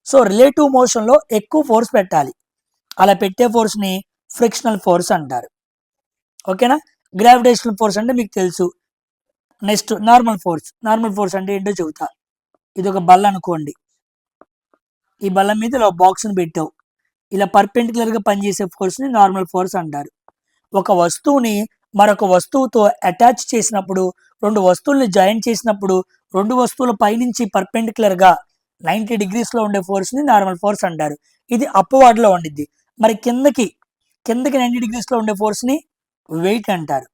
S1: సో రిలేటివ్ మోషన్లో ఎక్కువ ఫోర్స్ పెట్టాలి. అలా పెట్టే ఫోర్స్ని ఫ్రిక్షనల్ ఫోర్స్ అంటారు. ఓకేనా? గ్రావిటేషనల్ ఫోర్స్ అంటే మీకు తెలుసు. నెక్స్ట్ నార్మల్ ఫోర్స్ అంటే ఏంటో చెబుతా. ఇది ఒక బల్ల అనుకోండి, ఈ బల్ల మీద ఇలా బాక్స్ని పెట్టావు, ఇలా పర్పెండిక్యులర్గా పనిచేసే ఫోర్స్ని నార్మల్ ఫోర్స్ అంటారు. ఒక వస్తువుని మరొక వస్తువుతో అటాచ్ చేసినప్పుడు, రెండు వస్తువుల్ని జాయిన్ చేసినప్పుడు రెండు వస్తువుల పైనుంచి పర్పెండిక్యులర్గా 90 degreesలో ఉండే ఫోర్స్ని నార్మల్ ఫోర్స్ అంటారు. ఇది అప్వర్డ్లో ఉండిద్ది. మరి కిందకి 90 degreesలో ఉండే ఫోర్స్ని వెయిట్ అంటారు.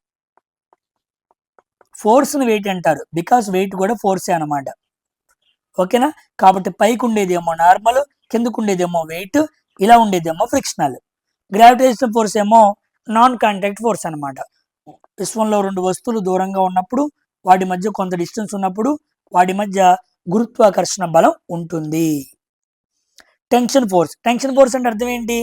S1: ఫోర్స్ని వెయిట్ అంటారు, బికాస్ వెయిట్ కూడా ఫోర్సే అనమాట. ఓకేనా? కాబట్టి పైకి ఉండేదేమో నార్మల్, కిందకు ఉండేదేమో వెయిట్, ఇలా ఉండేదేమో ఫ్రిక్షనల్. గ్రావిటేషనల్ ఫోర్స్ ఏమో నాన్ కాంటాక్ట్ ఫోర్స్ అనమాట. విశ్వంలో రెండు వస్తువులు దూరంగా ఉన్నప్పుడు, వాటి మధ్య కొంత డిస్టెన్స్ ఉన్నప్పుడు వాటి మధ్య గురుత్వాకర్షణ బలం ఉంటుంది. టెన్షన్ ఫోర్స్ అంటే అర్థం ఏంటి?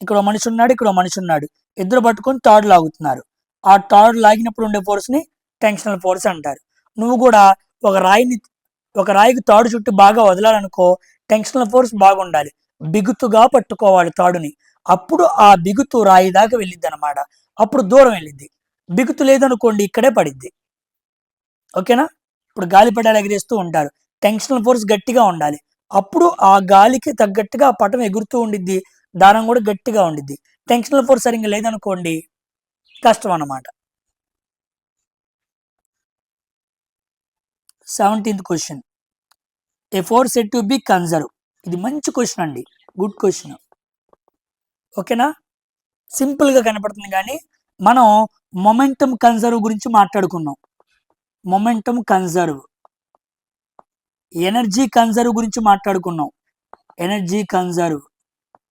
S1: ఇక్కడ మనిషి ఉన్నాడు, ఇక్కడ మనిషి ఉన్నాడు, ఇద్దరు పట్టుకొని తాడు లాగుతున్నారు. ఆ తాడు లాగినప్పుడు ఉండే ఫోర్స్ని టెన్షనల్ ఫోర్స్ అంటారు. నువ్వు కూడా ఒక రాయికి తాడు చుట్టూ బాగా వదలాలనుకో, టెన్షనల్ ఫోర్స్ బాగుండాలి, బిగుతుగా పట్టుకోవాలి తాడుని. అప్పుడు ఆ బిగుతు రాయి దాకా వెళ్ళిద్ది అనమాట, అప్పుడు దూరం వెళ్ళిద్ది. బిగుతు లేదనుకోండి ఇక్కడే పడిద్ది. ఓకేనా? ఇప్పుడు గాలిపటాలు ఎగిరేస్తూ ఉంటారు, టెన్షనల్ ఫోర్స్ గట్టిగా ఉండాలి, అప్పుడు ఆ గాలికి తగ్గట్టుగా ఆ పటం ఎగురుతూ ఉండిద్ది, దారం కూడా గట్టిగా ఉండిద్ది. టెన్షనల్ ఫోర్స్ సరిగ్గా లేదనుకోండి కష్టం అన్నమాట. 17th question. A force said to be conserve. ఇది మంచి క్వశ్చన్ అండి, గుడ్ క్వశ్చన్. ఓకేనా? సింపుల్గా కనపడుతుంది, కానీ మనం మొమెంటమ్ కన్జర్వ్ గురించి మాట్లాడుకున్నాం. మొమెంటమ్ కన్జర్వ్, ఎనర్జీ కన్జర్వ్ గురించి మాట్లాడుకున్నాం, ఎనర్జీ కన్జర్వ్.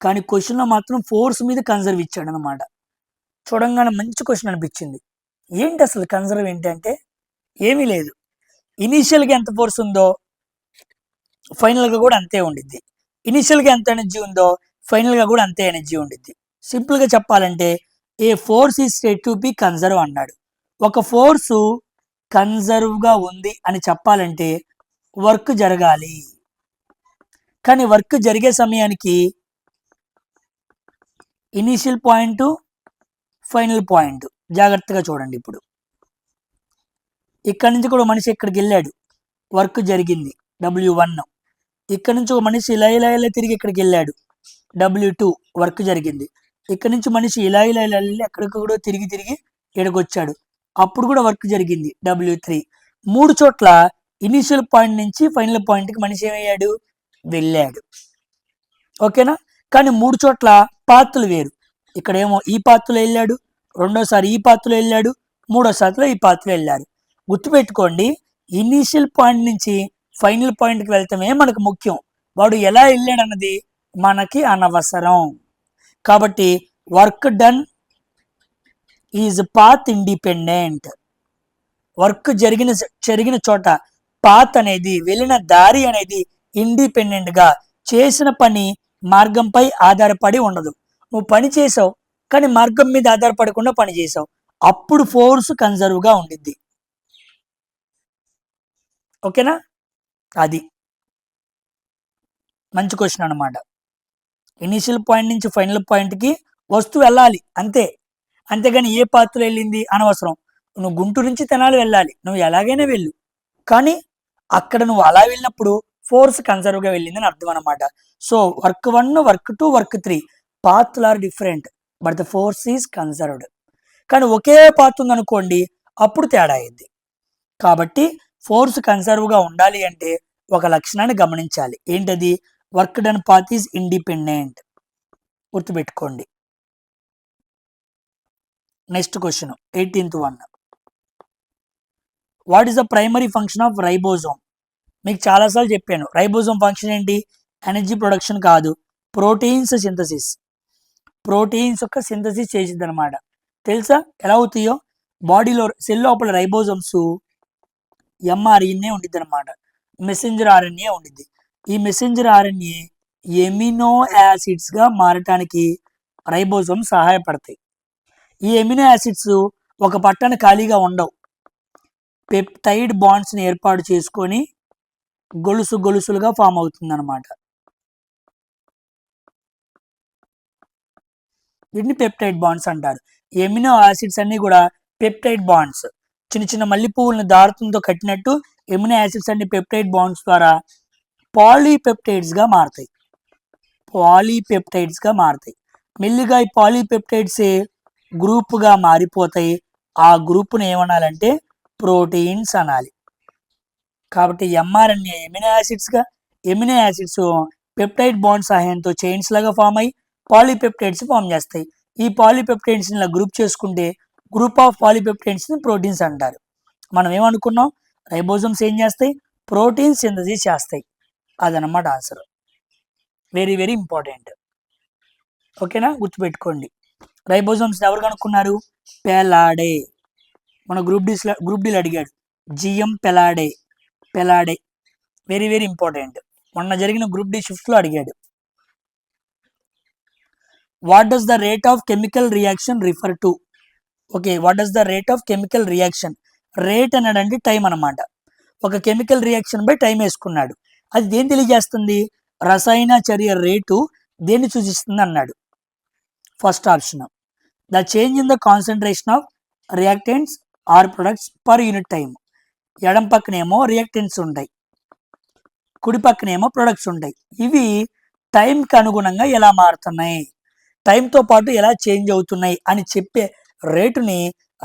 S1: కానీ క్వశ్చన్లో మాత్రం ఫోర్స్ మీద కన్జర్వ్ ఇచ్చాడు అనమాట. చూడంగానే మంచి క్వశ్చన్ అనిపించింది. ఏంటి అసలు కన్జర్వ్ ఏంటంటే ఏమీ లేదు. ఇనీషియల్గా ఎంత ఫోర్స్ ఉందో ఫైనల్గా కూడా అంతే ఉండిద్ది. ఇనీషియల్గా ఎంత ఎనర్జీ ఉందో ఫైనల్గా కూడా అంతే ఎనర్జీ ఉండిద్ది. సింపుల్గా చెప్పాలంటే a force is state to be conserve అన్నాడు. ఒక ఫోర్సు కన్జర్వ్గా ఉంది అని చెప్పాలంటే వర్క్ జరగాలి. కానీ వర్క్ జరిగే సమయానికి ఇనీషియల్ పాయింట్, ఫైనల్ పాయింట్ జాగ్రత్తగా చూడండి. ఇప్పుడు ఇక్కడ నుంచి కూడా మనిషి ఇక్కడికి వెళ్ళాడు, వర్క్ జరిగింది W1. ఇక్కడ నుంచి ఒక మనిషి ఇలా ఇలా ఇలా తిరిగి ఇక్కడికి వెళ్ళాడు, W2 వర్క్ జరిగింది. ఇక్కడ నుంచి మనిషి ఇలా ఇలా ఇలా వెళ్ళి ఎక్కడికి కూడా తిరిగి తిరిగి ఇక్కడికి వచ్చాడు, అప్పుడు కూడా వర్క్ జరిగింది W3. 3 చోట్ల ఇనీషియల్ పాయింట్ నుంచి ఫైనల్ పాయింట్కి మనిషి ఏమయ్యాడు, వెళ్ళాడు. ఓకేనా? కానీ 3 చోట్ల పాత్రలు వేరు. ఇక్కడేమో ఈ పాత్రలో వెళ్ళాడు, రెండోసారి ఈ పాత్రలో వెళ్ళాడు, మూడోసారిలో ఈ పాత్రలో వెళ్ళారు. గుర్తుపెట్టుకోండి, ఇనీషియల్ పాయింట్ నుంచి ఫైనల్ పాయింట్కి వెళ్తామే మనకు ముఖ్యం. వాడు ఎలా వెళ్ళాడు అన్నది మనకి అనవసరం. కాబట్టి work done is path independent. Work జరిగిన చోట పాత్ అనేది, వెళ్ళిన దారి అనేది ఇండిపెండెంట్ గా, చేసిన పని మార్గంపై ఆధారపడి ఉండదు. నువ్వు పని చేసావు కానీ మార్గం మీద ఆధారపడకుండా పని చేసావు, అప్పుడు ఫోర్స్ కన్జర్వ్ గా ఉండిద్ది. ఓకేనా? అది మంచి క్వశ్చన్ అనమాట. ఇనీషియల్ పాయింట్ నుంచి ఫైనల్ పాయింట్కి వస్తువు వెళ్ళాలి అంతే, అంతేగాని ఏ పాత్రలో వెళ్ళింది అనవసరం. నువ్వు గుంటూరు నుంచి తెనాలి వెళ్ళాలి, నువ్వు ఎలాగైనా వెళ్ళు, కానీ అక్కడ నువ్వు అలా వెళ్ళినప్పుడు ఫోర్స్ కన్సర్వ్గా వెళ్ళింది అని అర్థం అనమాట. సో వర్క్ 1, వర్క్ 2, వర్క్ 3 పాత్లు are different but the force is conserved. కానీ ఒకే పాత్ ఉందనుకోండి అప్పుడు తేడా అయింది. కాబట్టి ఫోర్స్ కన్సర్వ్గా ఉండాలి అంటే ఒక లక్షణాన్ని గమనించాలి. ఏంటది? Work done path is independent. గుర్తుపెట్టుకోండి. Next question 18th one. What is the primary function of ribosome? మీకు చాలాసార్లు చెప్పాను, రైబోజోమ్ ఫంక్షన్ ఏంటి? ఎనర్జీ ప్రొడక్షన్ కాదు, ప్రోటీన్స్ సింథసిస్. ప్రోటీన్స్ యొక్క సింథసిస్ చేసిద్ది అనమాట. తెలుసా ఎలా అవుతాయో? బాడీలో సెల్ లోపల రైబోజోమ్స్ mRNA ఉండిద్ది అనమాట, మెసెంజర్ RNA ఉండిద్ది. ఈ మెసెంజర్ RNA ఎమినో యాసిడ్స్గా మారటానికి రైబోజోమ్ సహాయపడతాయి. ఈ ఎమినో యాసిడ్స్ ఒక పట్టణ ఖాళీగా ఉండవు, పెప్టైడ్ బాండ్స్ని ఏర్పాటు చేసుకొని గొలుసులుగా ఫామ్ అవుతుంది అనమాట. వీటిని పెప్టైడ్ బాండ్స్ అంటారు. ఎమినో యాసిడ్స్ అన్ని కూడా పెప్టైడ్ బాండ్స్, చిన్న చిన్న మల్లె పువ్వులను దారుతంతో కట్టినట్టు ఎమినో యాసిడ్స్ అన్ని పెప్టైడ్ బాండ్స్ ద్వారా పాలీపెప్టైడ్స్గా మారుతాయి. మెల్లిగా ఈ పాలీపెప్టైడ్స్ గ్రూప్గా మారిపోతాయి. ఆ గ్రూప్ను ఏమనాలంటే ప్రోటీన్స్ అనాలి. కాబట్టి mRNA amino acids peptide bond సహాయంతో చైన్స్ లాగా ఫామ్ అయ్యి పాలీపెప్టైడ్స్ ఫామ్ చేస్తాయి. ఈ పాలీపెప్టైడ్స్ ఇలా గ్రూప్ చేసుకుంటే గ్రూప్ ఆఫ్ పాలీపెప్టైడ్స్ని ప్రోటీన్స్ అంటారు. మనం ఏమనుకున్నాం? రైబోజోమ్స్ ఏం చేస్తాయి? ప్రోటీన్స్ సింథసిస్ చేస్తాయి. అదనమాట ఆన్సర్. Very very important. ఓకేనా? గుర్తుపెట్టుకోండి. రైబోజోమ్స్ ఎవరు కనుక్కున్నారు? పెలాడే. మన గ్రూప్ డీలో అడిగాడు, జిఎం పెలాడే. Very very important. మొన్న జరిగిన గ్రూప్ డి షిఫ్ట్లో అడిగాడు. What does the rate of chemical reaction refer to? Okay, what does the rate of chemical reaction? Rate అన్నాడంటే టైం అనమాట. ఒక కెమికల్ రియాక్షన్ బై టైం వేసుకున్నాడు. అది దేని తెలియజేస్తుంది? రసాయన చర్య రేటు దేన్ని సూచిస్తుంది అన్నాడు. First option, the change in the concentration of reactants or products per unit time. ఎడం పక్కనేమో రియాక్టెంట్స్ ఉంటాయి, కుడి పక్కనేమో ప్రొడక్ట్స్ ఉంటాయి. ఇవి టైంకి అనుగుణంగా ఎలా మారుతున్నాయి, టైంతో పాటు ఎలా చేంజ్ అవుతున్నాయి అని చెప్పే రేటుని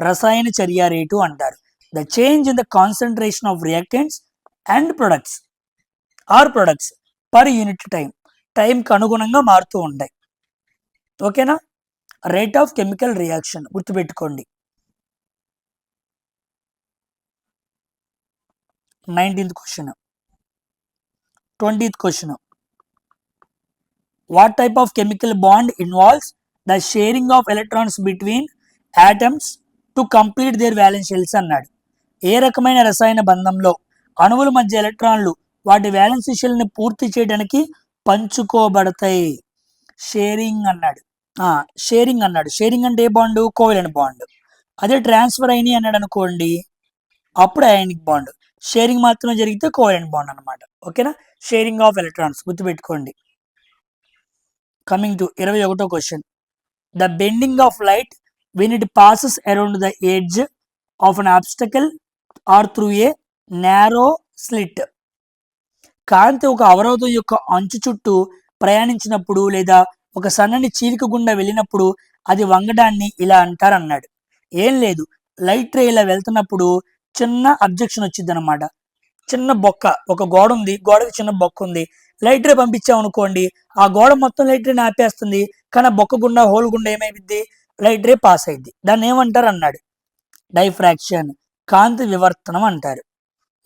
S1: రసాయన చర్య రేటు అంటారు. The change in the concentration of reactants and products or products per unit time, టైంకి అనుగుణంగా మారుతూ ఉంటాయి. ఓకేనా? రేట్ ఆఫ్ కెమికల్ రియాక్షన్ గుర్తుపెట్టుకోండి. 19th question. 20th question. What type of chemical bond involves the sharing of electrons between atoms to complete their valence shells అన్నాడు. ఏ రకమైన రసాయన బంధంలో అణువుల మధ్య ఎలక్ట్రాన్లు వాటి వ్యాలెన్స్ షెల్ని పూర్తి చేయడానికి పంచుకోబడతాయి? షేరింగ్ అన్నాడు. షేరింగ్ అన్నాడు. షేరింగ్ అంటే ఏ బాండ్? Covalent bond. అదే ట్రాన్స్ఫర్ అయినాయి అన్నాడు అనుకోండి, అప్పుడు అయానిక్ బాండ్. షేరింగ్ మాత్రం జరిగితే కోవెలెంట్ బాండ్ అనమాట. ఓకేనా? షేరింగ్ ఆఫ్ ఎలక్ట్రాన్స్ గుర్తుపెట్టుకోండి. కమింగ్ టు 21వ question. The bending of light when it passes around the edge of an obstacle or through a narrow slit. కాంతి ఒక అవరోధం యొక్క అంచు చుట్టూ ప్రయాణించినప్పుడు లేదా ఒక సన్నని చీలిక గుండా వెళ్ళినప్పుడు అది వంగడాన్ని ఇలా అంటారు అన్నాడు. ఏం లేదు, లైట్ రే ఇలా వెళ్తున్నప్పుడు చిన్న అబ్జెక్షన్ వచ్చింది అనమాట. చిన్న బొక్క, ఒక గోడ ఉంది, గోడకి చిన్న బొక్క ఉంది, లైట్ రే పంపించామనుకోండి, ఆ గోడ మొత్తం లైట్ రేని ఆపేస్తుంది, కానీ ఆ బొక్క గుండా హోల్ గుండా ఏమైంది? లైట్ రే పాస్ అయింది. దాన్ని ఏమంటారు అన్నాడు? డైఫ్రాక్షన్, కాంతి వివర్తనం అంటారు.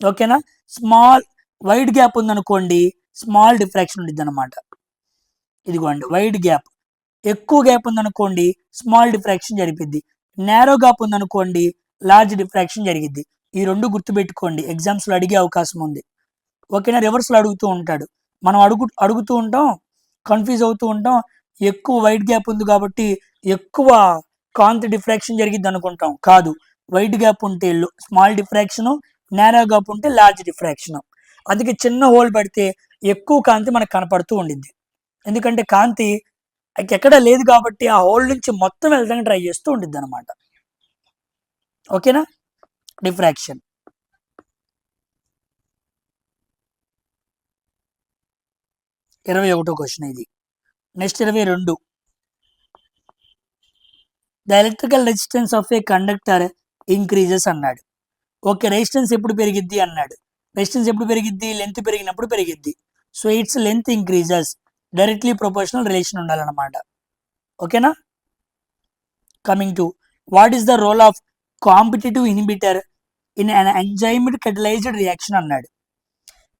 S1: ఓకేనా? స్మాల్ వైడ్ గ్యాప్ ఉందనుకోండి, స్మాల్ డిఫ్రాక్షన్ ఉంటుంది అనమాట. ఇదిగోండి వైడ్ గ్యాప్. ఎక్కువ గ్యాప్ ఉందనుకోండి, స్మాల్ డిఫ్రాక్షన్ జరిగిద్ది. నేరో గ్యాప్ ఉందనుకోండి, లార్జ్ డిఫ్రాక్షన్ జరిగిద్ది. ఈ రెండు గుర్తుపెట్టుకోండి, ఎగ్జామ్స్లో అడిగే అవకాశం ఉంది. ఓకేనా? రివర్స్లో అడుగుతూ ఉంటాడు. మనం అడుగుతూ ఉంటాం, కన్ఫ్యూజ్ అవుతూ ఉంటాం. ఎక్కువ వైడ్ గ్యాప్ ఉంది కాబట్టి ఎక్కువ కాంతి డిఫ్రాక్షన్ జరిగిద్ది అనుకుంటాం. కాదు, వైడ్ గ్యాప్ ఉంటే స్మాల్ డిఫ్రాక్షన్, నేరో గ్యాప్ ఉంటే లార్జ్ డిఫ్రాక్షన్. అందుకే చిన్న హోల్ పడితే ఎక్కువ కాంతి మనకు కనపడుతూ ఉండిద్ది. ఎందుకంటే కాంతి ఎక్కడ లేదు కాబట్టి ఆ హోల్ నుంచి మొత్తం వెళ్ళడానికి ట్రై చేస్తూ ఉండిద్ది అనమాట. ఓకేనా? డిఫ్రాక్షన్. 21వ క్వశ్చన్ ఇది. Next 22. The electrical resistance of a conductor increases అన్నాడు. ఓకే, రెసిస్టెన్స్ ఎప్పుడు పెరిగిద్ది అన్నాడు. రెసిస్టెన్స్ ఎప్పుడు పెరిగిద్ది? లెంత్ పెరిగినప్పుడు పెరిగిద్ది. So it's length increases, directly proportional relation ఉండాలన్నమాట. ఓకేనా? Coming to what is the role of competitive inhibitor in an enzymed catalysed reaction అన్నాడు.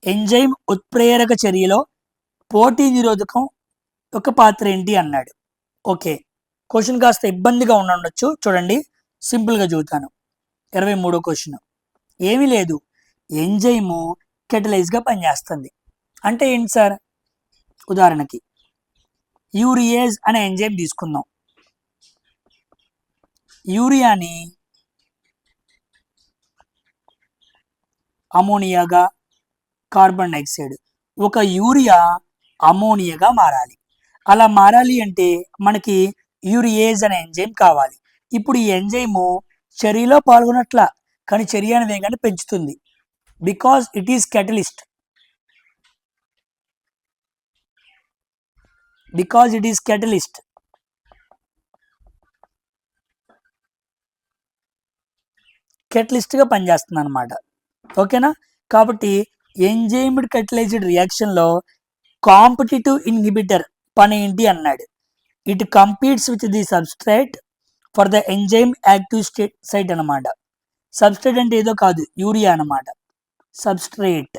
S1: ఎంజైమ్ ఉత్ప్రేరక చర్యలో పోటీ నిరోధకం యొక్క పాత్ర ఏంటి అన్నాడు. ఓకే, క్వశ్చన్ కాస్త ఇబ్బందిగా ఉండొచ్చు, చూడండి సింపుల్గా చూస్తాను. 23వ క్వశ్చన్. ఏమీ లేదు, ఎంజైము కెటలైజ్గా పనిచేస్తుంది అంటే ఏంటి సార్? ఉదాహరణకి యూరియేజ్ అనే ఎంజైమ్ తీసుకుందాం. యూరియాని అమోనియాగా, కార్బన్ డైఆక్సైడ్, ఒక యూరియా అమోనియాగా మారాలి. అలా మారాలి అంటే మనకి యూరియేజ్ అనే ఎంజైమ్ కావాలి. ఇప్పుడు ఈ ఎంజైము చర్యలో పాల్గొనట్ల, కానీ చర్య అనే వేగాన్ని పెంచుతుంది. Because it is catalyst. Because it is catalyst. కెటలిస్ట్గా పనిచేస్తుంది అనమాట. ఓకేనా? కాబట్టి ఎంజైమ్డ్ కెటలైజ్డ్ రియాక్షన్లో కాంపిటేటివ్ ఇన్హిబిటర్ పని ఏంటి అన్నాడు. It competes with the substrate for the enzyme active site అనమాట. సబ్స్ట్రేట్ అంటే ఏదో కాదు, యూరియా అనమాట. సబ్స్ట్రేట్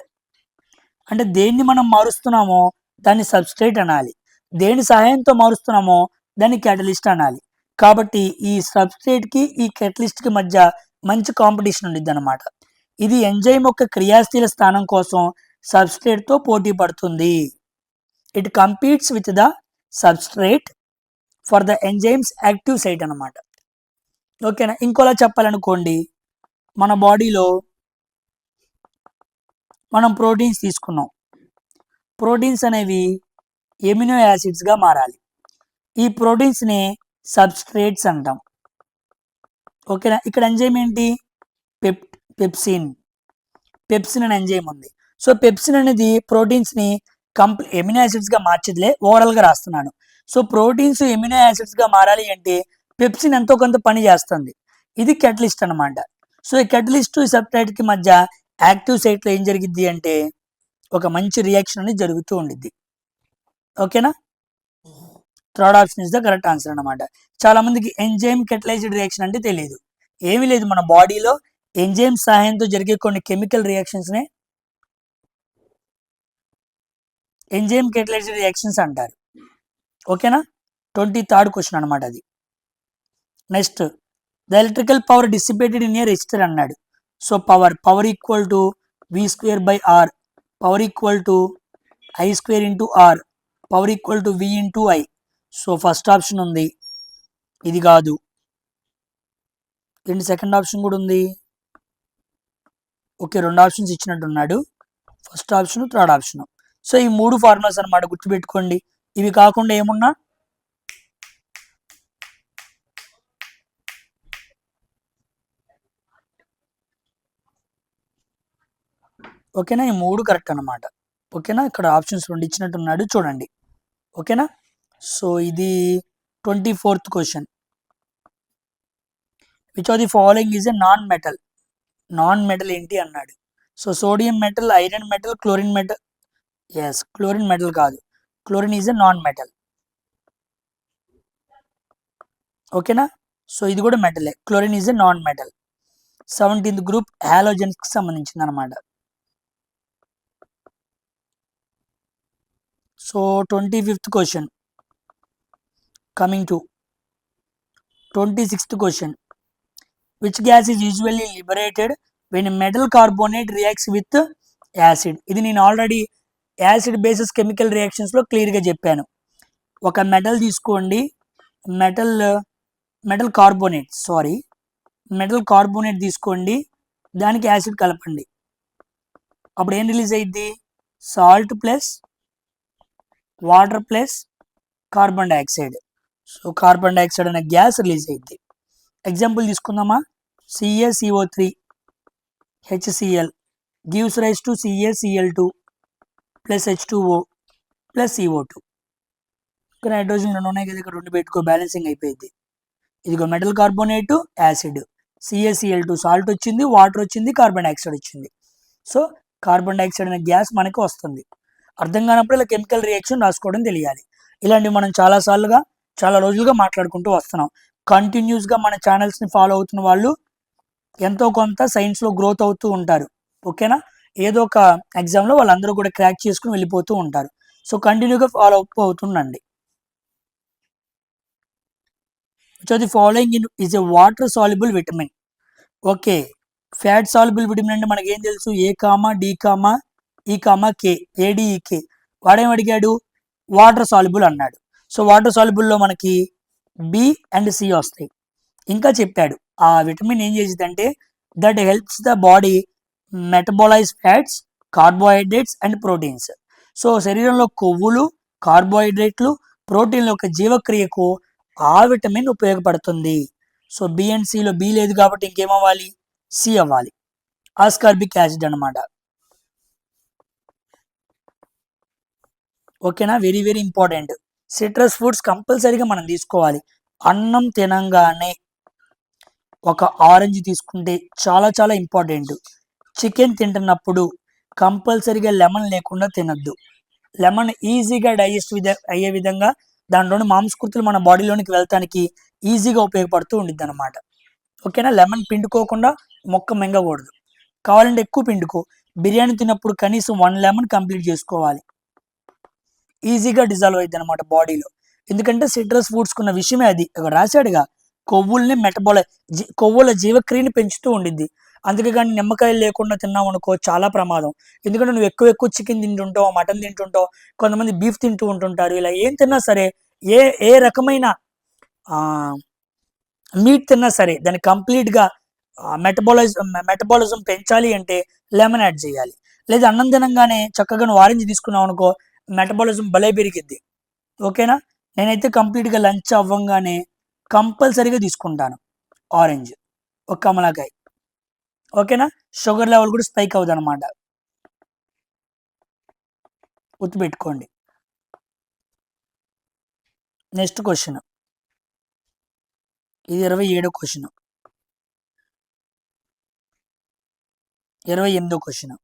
S1: అంటే దేన్ని మనం మారుస్తున్నామో దాన్ని సబ్స్ట్రేట్ అనాలి, దేని సహాయంతో మారుస్తున్నామో దాన్ని క్యాటలిస్ట్ అనాలి. కాబట్టి ఈ సబ్స్ట్రేట్కి ఈ క్యాటలిస్ట్కి మధ్య మంచి కాంపిటీషన్ ఉండిద్ది అనమాట. ఇది ఎంజైమ్ యొక్క క్రియాశీల స్థానం కోసం సబ్స్ట్రేట్తో పోటీ పడుతుంది. It competes with the substrate for the enzymes active site అనమాట. ఓకేనా? ఇంకోలా చెప్పాలనుకోండి, మన బాడీలో మనం ప్రోటీన్స్ తీసుకున్నాం. ప్రోటీన్స్ అనేవి ఎమినో యాసిడ్స్గా మారాలి. ఈ ప్రోటీన్స్ని సబ్స్ట్రేట్స్ అంటాం. ఓకేనా? ఇక్కడ ఎంజైమ్ ఏంటి? పెప్సిన్. పెప్సిన్ అనే ఎంజైమ్ ఉంది. సో పెప్సిన్ అనేది ప్రోటీన్స్ని ఎమినో యాసిడ్స్గా మార్చేదిలే, ఓవరాల్గా రాస్తున్నాను. సో ప్రోటీన్స్ ఎమినో యాసిడ్స్గా మారాలి అంటే పెప్సిన్ ఎంతో కొంత పని చేస్తుంది. ఇది కెటలిస్ట్ అనమాట. సో ఈ కెటలిస్ట్ ఈ సబ్స్ట్రేట్కి మధ్య యాక్టివ్ సైట్లో ఏం జరిగిద్ది అంటే ఒక మంచి రియాక్షన్ అనేది జరుగుతూ ఉండిద్ది. ఓకేనా? Third option is the correct answer అనమాట. చాలా మందికి ఎంజైమ్ కెటలైజ్డ్ రియాక్షన్ అంటే తెలియదు. ఏమీ లేదు, మన బాడీలో ఎంజైమ్ సహాయంతో జరిగే కొన్ని కెమికల్ రియాక్షన్స్నే ఎంజైమ్ కెటలైజ్డ్ రియాక్షన్స్ అంటారు. ఓకేనా? 23rd క్వశ్చన్ అనమాట అది. Next the electrical power dissipated in a resistor అన్నాడు. So power equal to V square by R, power equal to I square into R, power equal to V into I. So first option ఉంది, ఇది కాదు. ఏంటి second option కూడా ఉంది. Okay, రెండు options ఇచ్చినట్టున్నాడు, first option third option. So ఈ మూడు ఫార్ములాస్ అనమాట, గుర్తుపెట్టుకోండి. ఇవి కాకుండా ఏమున్నా ఓకేనా, ఈ మూడు కరెక్ట్ అనమాట. ఓకేనా, ఇక్కడ ఆప్షన్స్ రెండు ఇచ్చినట్టున్నాడు చూడండి. ఓకేనా, సో ఇది 24th question. Which of the following is a non metal. Non metal ఏంటి అన్నాడు. So sodium metal, iron metal, chlorine metal. Yes, chlorine metal కాదు, chlorine is a non metal. ఓకేనా, సో ఇది కూడా మెటలే, chlorine is a non metal. 17th group halogens కి సంబంధించింది అనమాట. So 25th question. Coming to 26th question. Which gas is usually liberated when metal carbonate reacts with acid. ఇది నేను already acid basis chemical రియాక్షన్స్లో క్లియర్గా చెప్పాను. ఒక మెటల్ తీసుకోండి, metal carbonate తీసుకోండి, దానికి యాసిడ్ కలపండి, అప్పుడు ఏం రిలీజ్ అయ్యిద్ది? Salt plus water plus carbon dioxide. So carbon dioxide అనే గ్యాస్ రిలీజ్ అయ్యిద్ది. ఎగ్జాంపుల్ తీసుకుందామా? CaCO3 HCl gives rise to CaCl2 plus H2O plus CO2. ఇక్కడ నైట్రోజన్ రెండు ఉన్నాయి కదా, ఇక్కడ రెండు పెట్టుకో, బ్యాలెన్సింగ్ అయిపోయింది. ఇదిగో metal carbonate, acid, CaCl2 salt వచ్చింది, వాటర్ వచ్చింది, కార్బన్ డైఆక్సైడ్ వచ్చింది. సో కార్బన్ డైఆక్సైడ్ అనే గ్యాస్ మనకి వస్తుంది. అర్థం కానప్పుడు ఇలా కెమికల్ రియాక్షన్ రాసుకోవడం తెలియాలి. ఇలాంటివి మనం చాలా రోజులుగా మాట్లాడుకుంటూ వస్తున్నాం. కంటిన్యూస్గా మన ఛానల్స్ని ఫాలో అవుతున్న వాళ్ళు ఎంతో కొంత సైన్స్లో గ్రోత్ అవుతూ ఉంటారు. ఓకేనా, ఏదో ఒక ఎగ్జామ్లో వాళ్ళందరూ కూడా క్రాక్ చేసుకుని వెళ్ళిపోతూ ఉంటారు. సో కంటిన్యూగా ఫాలో అప్ అవుతుండండి. So the following is a water soluble vitamin. Okay, fat soluble vitamin అంటే మనకి ఏం తెలుసు? A, D, E, K, ADEK. వాడేం అడిగాడు? వాటర్ సాల్యుబుల్ అన్నాడు. సో వాటర్ సాల్యుబుల్లో మనకి B అండ్ C వస్తాయి. ఇంకా చెప్పాడు ఆ విటమిన్ ఏం చేసిందంటే that helps the body metabolize fats, carbohydrates and proteins. So శరీరంలో కొవ్వులు, కార్బోహైడ్రేట్లు, ప్రోటీన్ల యొక్క జీవక్రియకు ఆ విటమిన్ ఉపయోగపడుతుంది. సో B అండ్ Cలో B లేదు కాబట్టి ఇంకేమవ్వాలి? C అవ్వాలి. ఆస్కార్బిక్ యాసిడ్ అనమాట. ఓకేనా, very very important. Citrus foods కంపల్సరీగా మనం తీసుకోవాలి. అన్నం తినంగానే ఒక ఆరెంజ్ తీసుకుంటే చాలా ఇంపార్టెంట్. చికెన్ తింటున్నప్పుడు కంపల్సరీగా లెమన్ లేకుండా తినద్దు. లెమన్ ఈజీగా డైజెస్ట్ అయ్యే విధంగా దాంట్లోని మాంసకృతులు మన బాడీలోనికి వెళ్తానికి ఈజీగా ఉపయోగపడుతూ ఉండిద్ది అనమాట. ఓకేనా, లెమన్ పిండుకోకుండా మొక్క మింగకూడదు. కావాలంటే ఎక్కువ పిండుకో. బిర్యానీ తిన్నప్పుడు కనీసం 1 లెమన్ కంప్లీట్ చేసుకోవాలి. ఈజీగా డిజాల్వ్ అయ్యిద్ది అనమాట బాడీలో. ఎందుకంటే సిట్రస్ ఫుడ్స్ కున్న విషయమే అది. రాశాడుగా, కొవ్వుల్ని కొవ్వుల జీవక్రియని పెంచుతూ ఉండిద్ది. అందుకే కానీ నిమ్మకాయలు లేకుండా తిన్నావు అనుకో చాలా ప్రమాదం. ఎందుకంటే నువ్వు ఎక్కువ చికెన్ తింటుంటావు, మటన్ తింటుంటావు, కొంతమంది బీఫ్ తింటూ ఉంటుంటారు. ఇలా ఏం తిన్నా సరే, ఏ రకమైన మీట్ తిన్నా సరే దాన్ని కంప్లీట్గా మెటబాలిజం పెంచాలి అంటే లెమన్ యాడ్ చేయాలి. లేదా అన్నం తినంగానే చక్కగా నువ్వు ఆరెంజ్ తీసుకున్నావు అనుకో, మెటబాలిజం భలే పెరిగిద్ది. ఓకేనా, నేనైతే కంప్లీట్గా లంచ్ అవ్వంగానే కంపల్సరీగా తీసుకుంటాను ఆరెంజ్, ఒక కమలాకాయ. ఓకేనా, షుగర్ లెవెల్ కూడా స్పైక్ అవుతుంది అనమాట, గుర్తుపెట్టుకోండి. నెక్స్ట్ క్వశ్చన్, ఇది 27వ క్వశ్చన్. 28వ question,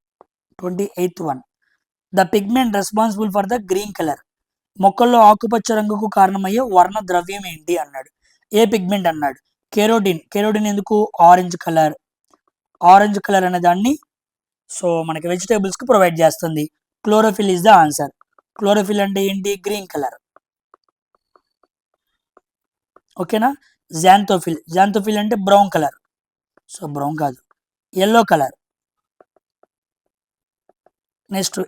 S1: 28th one. The pigment responsible for the green colour. మొక్కల్లో ఆకుపచ్చ రంగుకు కారణమయ్యే వర్ణ ద్రవ్యం ఏంటి అన్నాడు. ఏ పిగ్మెంట్ అన్నాడు? కెరోటిన్. కెరోటిన్ ఎందుకు? ఆరెంజ్ కలర్ అనే దాన్ని సో మనకి వెజిటేబుల్స్కి ప్రొవైడ్ చేస్తుంది. Chlorophyll is the answer. Chlorophyll అంటే ఏంటి? Green colour. ఓకేనా, జాంతోఫిల్. జాంతోఫిల్ అంటే బ్రౌన్ కలర్. సో బ్రౌన్ కాదు, yellow colour. Next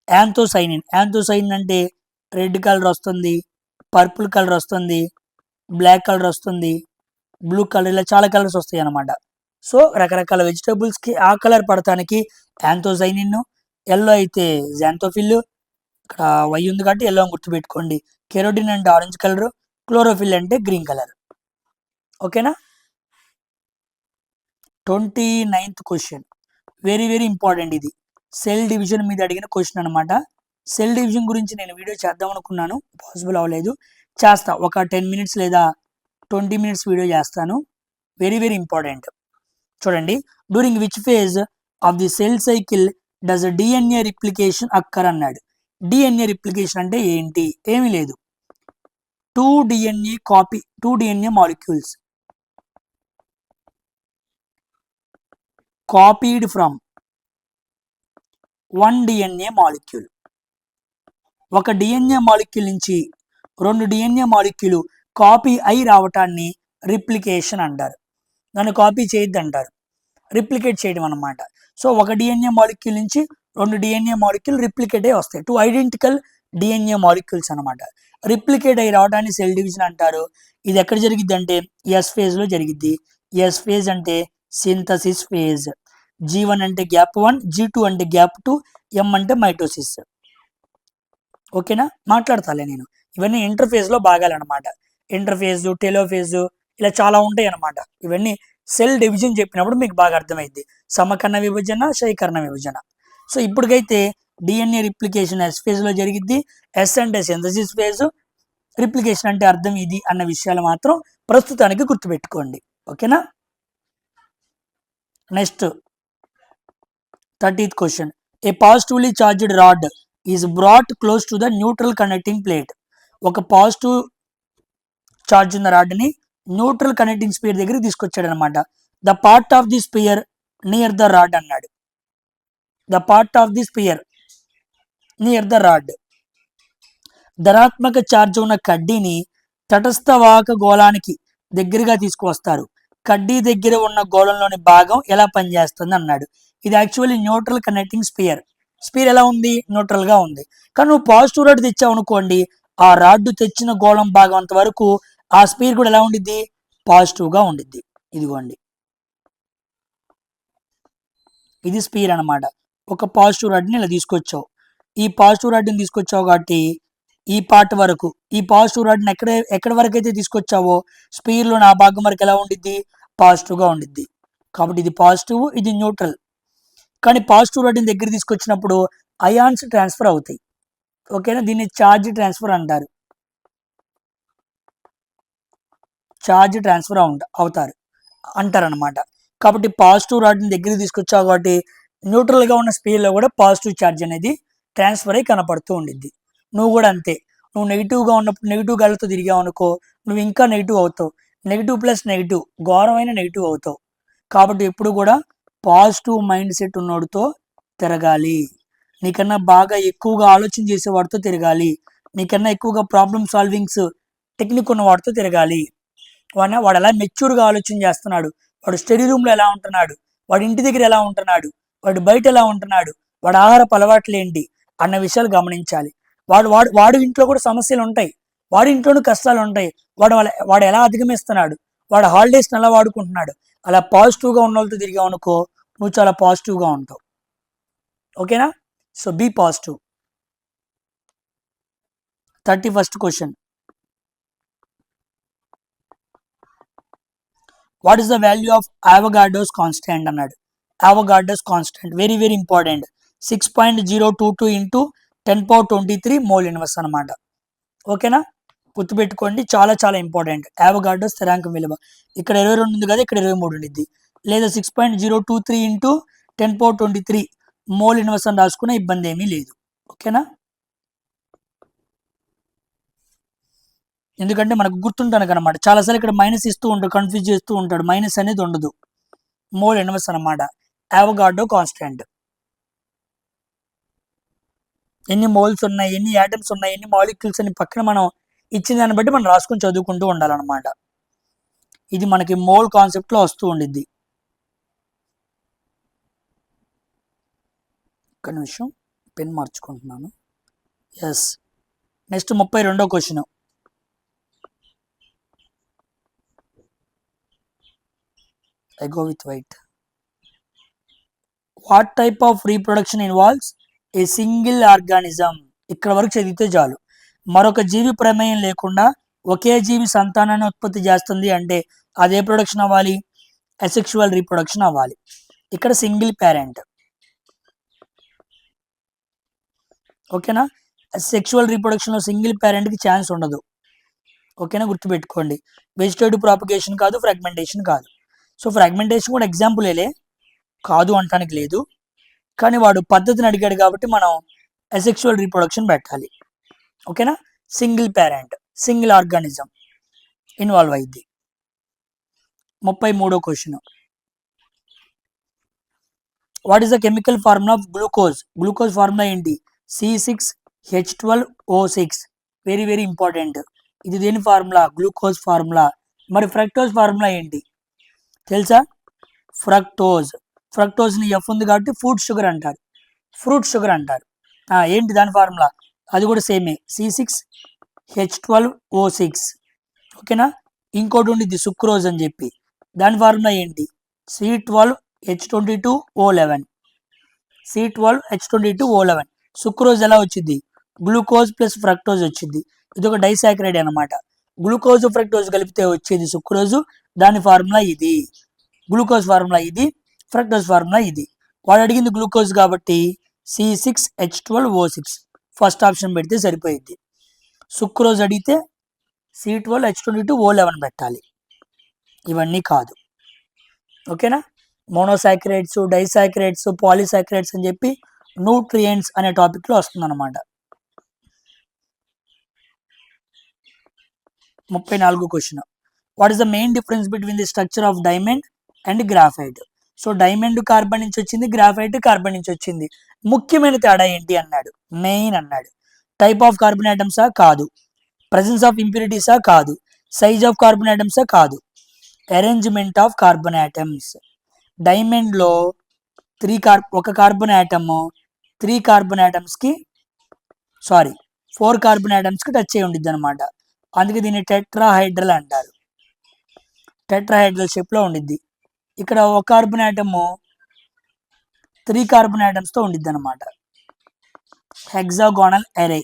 S1: anthocyanin. Anthocyanin అంటే రెడ్ కలర్ వస్తుంది, పర్పుల్ కలర్ వస్తుంది, బ్లాక్ కలర్ వస్తుంది, బ్లూ కలర్, ఇలా చాలా కలర్స్ వస్తాయి అన్నమాట. సో రకరకాల వెజిటేబుల్స్కి ఆ కలర్ పడటానికి యాంథోసైనిన్, ఎల్లో అయితే జాంతోఫిల్, ఇక్కడ వై ఉంది కాబట్టి ఎల్లో అని గుర్తుపెట్టుకోండి. కెరోటిన్ అంటే ఆరెంజ్ కలర్, క్లోరోఫిల్ అంటే గ్రీన్ కలర్. ఓకేనా. 29th question, very very important. ఇది సెల్ డివిజన్ మీద అడిగిన క్వశ్చన్ అనమాట. సెల్ డివిజన్ గురించి నేను వీడియో చేద్దాం అనుకున్నాను, పాసిబుల్ అవ్వలేదు. చేస్తా, ఒక 10 మినిట్స్ లేదా 20 మినిట్స్ వీడియో చేస్తాను. Very very important. చూడండి, during which phase of the cell cycle does DNA replication occur అన్నాడు. డిఎన్ఏ రిప్లికేషన్ అంటే ఏంటి? ఏమీ లేదు, 2 DNA molecules copied from 1 DNA molecule. ఒక డిఎన్ఏ మాలిక్యూల్ నుంచి 2 డిఎన్ఏ మాలిక్యూల్ కాపీ అయి రావటాన్ని రిప్లికేషన్ అంటారు. దాన్ని కాపీ చేయొద్దు అంటారు, రిప్లికేట్ చేయడం అన్నమాట. సో ఒక డిఎన్ఏ మాలిక్యూల్ నుంచి 2 డిఎన్ఏ మాలిక్యూల్ రిప్లికేట్ అయి వస్తాయి, 2 ఐడెంటికల్ డిఎన్ఏ మాలిక్యూల్స్ అనమాట. రిప్లికేట్ అయి రావడాన్ని సెల్ డివిజన్ అంటారు. ఇది ఎక్కడ జరిగిద్ది అంటే ఎస్ ఫేజ్ లో జరిగిద్ది. ఎస్ ఫేజ్ అంటే సింథసిస్ ఫేజ్. G1 అంటే గ్యాప్ 1, G2 అంటే గ్యాప్ 2, M అంటే మైటోసిస్. ఓకేనా, మాట్లాడతాలే నేను. ఇవన్నీ ఇంటర్ఫేజ్ లో భాగాలన్నమాట. ఇంటర్ఫేజ్, టెలోఫేజ్, ఇలా చాలా ఉంటాయి అన్నమాట. ఇవన్నీ సెల్ డివిజన్ చెప్పినప్పుడు మీకు బాగా అర్థమైంది. సమకర్ణ విభజన, శైకర్ణ విభజన. సో ఇప్పటికైతే డిఎన్ఏ రిప్లికేషన్ ఎస్ ఫేజ్ లో జరిగిద్ది. ఎస్ అంటే సింథసిస్ ఫేజ్, రిప్లికేషన్ అంటే అర్థం ఇది అన్న విషయాలు మాత్రం ప్రస్తుతానికి గుర్తుపెట్టుకోండి. ఓకేనా. Next 30th question, a positively charged rod is brought close to the neutral connecting plate. ఒక పాజిటివ్ చార్జ్ ఉన్న రాడ్ని న్యూట్రల్ కనెక్టింగ్ స్పియర్ దగ్గరికి తీసుకొచ్చాడు అనమాట. The part of the sphere near the rod అన్నాడు. The part of the sphere near the rod. ధనాత్మక charge ఉన్న కడ్డీని తటస్థ వాహక గోళానికి దగ్గరగా తీసుకువస్తారు. కడ్డీ దగ్గర ఉన్న గోళంలోని భాగం ఎలా పనిచేస్తుంది అన్నాడు. ఇది actually neutral connecting sphere. Sphere ఎలా ఉంది? న్యూట్రల్ గా ఉంది. కానీ నువ్వు పాజిటివ్ రాడ్ తెచ్చావు అనుకోండి, ఆ రాడ్ తెచ్చిన గోళం భాగం అంత వరకు ఆ స్పియర్ కూడా ఎలా ఉండిద్ది? పాజిటివ్ గా ఉండిద్ది. ఇదిగోండి, ఇది స్పియర్ అనమాట. ఒక పాజిటివ్ రాడ్ని ఇలా తీసుకొచ్చావు. ఈ పాజిటివ్ రాడ్ని తీసుకొచ్చావు కాబట్టి ఈ పార్ట్ వరకు, ఈ పాజిటివ్ రాడ్ని ఎక్కడి వరకు అయితే తీసుకొచ్చావో స్పియర్లో ఆ భాగం వరకు ఎలా ఉండిద్ది? పాజిటివ్ గా ఉండిద్ది. కాబట్టి ఇది పాజిటివ్, ఇది న్యూట్రల్. కానీ పాజిటివ్ రాడ్ని దగ్గర తీసుకొచ్చినప్పుడు అయాన్స్ ట్రాన్స్ఫర్ అవుతాయి. ఓకేనా, దీన్ని ఛార్జ్ ట్రాన్స్ఫర్ అంటారు. ఛార్జ్ ట్రాన్స్ఫర్ అంటారనమాట. కాబట్టి పాజిటివ్ రాడ్ని దగ్గరికి తీసుకొచ్చావు కాబట్టి న్యూట్రల్గా ఉన్న స్పియర్లో కూడా పాజిటివ్ ఛార్జ్ అనేది ట్రాన్స్ఫర్ అయి కనపడుతూ ఉండిద్ది. నువ్వు కూడా అంతే, నువ్వు నెగిటివ్గా ఉన్నప్పుడు నెగిటివ్ గాలితో తిరిగావు అనుకో, నువ్వు ఇంకా నెగిటివ్ అవుతావు. నెగిటివ్ ప్లస్ నెగిటివ్, ఘోరమైన నెగిటివ్ అవుతావు. కాబట్టి ఎప్పుడు కూడా పాజిటివ్ మైండ్ సెట్ ఉన్నోడితో తిరగాలి. నీకన్నా బాగా ఎక్కువగా ఆలోచన చేసేవాడితో తిరగాలి. నీకన్నా ఎక్కువగా ప్రాబ్లమ్ సాల్వింగ్స్ టెక్నిక్ ఉన్న వాడితో తిరగాలి. వాడు ఎలా మెచ్యూర్గా ఆలోచన చేస్తున్నాడు, వాడు స్టడీ రూమ్లో ఎలా ఉంటున్నాడు, వాడి ఇంటి దగ్గర ఎలా ఉంటున్నాడు, వాడు బయట ఎలా ఉంటున్నాడు, వాడు ఆహారపు అలవాట్లు ఏంటి అన్న విషయాలు గమనించాలి. వాడు ఇంట్లో కూడా సమస్యలు ఉంటాయి, వాడి ఇంట్లోనూ కష్టాలు ఉంటాయి. వాడు ఎలా అధిగమిస్తున్నాడు, వాడు హాలిడేస్ని ఎలా వాడుకుంటున్నాడు. అలా పాజిటివ్గా ఉన్న వాళ్ళతో తిరిగావు అనుకో, నువ్వు చాలా పాజిటివ్గా ఉంటావు. ఓకేనా. So be positive. 31st question, what is the value of Avogadro's constant అన్నాడు. Avogadro's constant very very important. 6.022 into 10^23 mole inverse అనమాట. ఓకేనా, గుర్తుపెట్టుకోండి, చాలా చాలా ఇంపార్టెంట్. అవగాడ్రో స్థిరాంకం విలువ ఇక్కడ 22 ఉంది కదా, ఇక్కడ 23 ఉండిద్ది. లేదా 6.023 ఇంటూ 10^23 మోల్ ఇన్వర్స్ అని రాసుకునే ఇబ్బంది ఏమీ లేదు. ఓకేనా, ఎందుకంటే మనకు గుర్తుంటాను అనమాట. చాలాసార్లు ఇక్కడ మైనస్ ఇస్తూ ఉంటాడు, కన్ఫ్యూజ్ చేస్తూ ఉంటాడు. మైనస్ అనేది ఉండదు, మోల్ ఇన్వర్స్ అనమాట. Avogadro constant. ఎన్ని మోల్స్ ఉన్నాయి, ఎన్ని యాటమ్స్ ఉన్నాయి, ఎన్ని మాలిక్యూల్స్ అని పక్కన మనం ఇచ్చిన దాన్ని బట్టి మనం రాసుకొని చదువుకుంటూ ఉండాలన్నమాట. ఇది మనకి మోల్ కాన్సెప్ట్లో వస్తూ ఉండిద్ది. ఒక్క నిమిషం పెన్ మార్చుకుంటున్నాను. ఎస్. నెక్స్ట్ 32వ question. I go with white. What type of reproduction involves a single organism? ఇక్కడ వరకు చదివితే చాలు. మరొక జీవి ప్రమేయం లేకుండా ఒకే జీవి సంతానాన్ని ఉత్పత్తి చేస్తుంది అంటే అదే ప్రొడక్షన్ అవ్వాలి, అసెక్షువల్ రీప్రొడక్షన్ అవ్వాలి. ఇక్కడ సింగిల్ పేరెంట్. ఓకేనా? సెక్షువల్ రీప్రొడక్షన్లో సింగిల్ పేరెంట్కి ఛాన్స్ ఉండదు. ఓకేనా, గుర్తుపెట్టుకోండి. వెజిటేటివ్ ప్రాపగేషన్ కాదు, ఫ్రాగ్మెంటేషన్ కాదు. సో ఫ్రాగ్మెంటేషన్ కూడా ఎగ్జాంపులేలే, కాదు అంటానికి లేదు. కానీ వాడు పద్ధతిని అడిగాడు కాబట్టి మనం అసెక్షువల్ రీప్రొడక్షన్ పెట్టాలి. ఓకేనా? Single parent, single organism involve అయింది. 33వ question. What is the chemical formula of glucose? Glucose formula ఏంటి? C6H12O6. Very very important. ఇది దేని ఫార్ములా? Glucose formula. మరి ఫ్రక్టోజ్ ఫార్ములా ఏంటి తెలుసా? ఫ్రక్టోజ్. ఫ్రక్టోజ్ని ఎఫ్ ఉంది కాబట్టి ఫుడ్ షుగర్ అంటారు, ఫ్రూట్ షుగర్ అంటారు. ఏంటి దాని ఫార్ములా? అది కూడా సేమే, C6H12O6. ఓకేనా? ఇంకోటి ఉండిద్ది సుక్రోజ్ అని చెప్పి, దాని ఫార్ములా ఏంటి? C12H22O11. C12H22O11. సుక్రోజ్ ఎలా వచ్చింది? గ్లూకోజ్ ప్లస్ ఫ్రక్టోజ్ వచ్చింది. ఇది ఒక డైసాక్రైడ్ అనమాట. గ్లూకోజ్ ఫ్రక్టోజ్ కలిపితే వచ్చేది సుక్రోజు. దాని ఫార్ములా ఇది. గ్లూకోజ్ ఫార్ములా ఇది, ఫ్రక్టోజ్ ఫార్ములా ఇది. వాడు అడిగింది గ్లూకోజ్ కాబట్టి C6H12O6 ఫస్ట్ ఆప్షన్ పెడితే సరిపోయింది. సుక్రోజ్ అడిగితే C12H22O11 పెట్టాలి. ఇవన్నీ కాదు. ఓకేనా? మోనోసాక్రైడ్స్, డైసాక్రైడ్స్, పాలీసాక్రైడ్స్ అని చెప్పి న్యూట్రియంట్స్ అనే టాపిక్లో వస్తుందన్నమాట. 34వ question. What is the main difference between the structure of diamond and graphite? So diamond carbon నుంచి వచ్చింది, గ్రాఫైట్ కార్బన్ నుంచి వచ్చింది. ముఖ్యమైన తేడా ఏంటి అన్నాడు, మెయిన్ అన్నాడు. టైప్ ఆఫ్ కార్బన్ ఐటమ్సా? కాదు. ప్రజెన్స్ ఆఫ్ ఇంప్యూరిటీసా? కాదు. సైజ్ ఆఫ్ కార్బన్ ఐటమ్సా? కాదు. Arrangement of carbon atoms. డైమండ్లో ఒక కార్బన్ ఐటమ్ 3 కార్బన్ ఐటమ్స్కి 4 కార్బన్ ఐటమ్స్కి టచ్ అయి ఉండిద్ది అనమాట. అందుకే దీన్ని టెట్రాహైడ్రల్ అంటారు. టెట్రాహైడ్రల్ షేప్లో ఉండిద్ది. ఇక్కడ ఒక కార్బన్ ఐటమ్ 3 కార్బన్ ఐటమ్స్తో ఉండిద్ది అనమాట. హెక్సాగోనల్ ఎరే.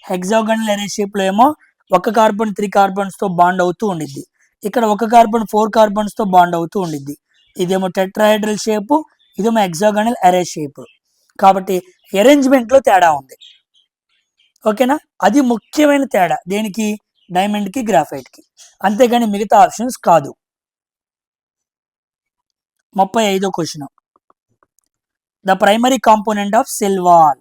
S1: హెక్సాగోనల్ ఎరే షేప్లో ఏమో ఒక కార్బన్ 3 కార్బన్స్తో బాండ్ అవుతూ ఉండిద్ది. ఇక్కడ ఒక కార్బన్ 4 కార్బన్స్తో బాండ్ అవుతూ ఉండిద్ది. ఇదేమో టెట్రాహైడ్రల్ షేపు, ఇదేమో హెక్సాగోనల్ ఎరే షేప్. కాబట్టి అరేంజ్మెంట్లో తేడా ఉంది. ఓకేనా? అది ముఖ్యమైన తేడా. దేనికి? డైమండ్కి, గ్రాఫైట్కి. అంతేగాని మిగతా ఆప్షన్స్ కాదు. 35వ question. The primary component of cell wall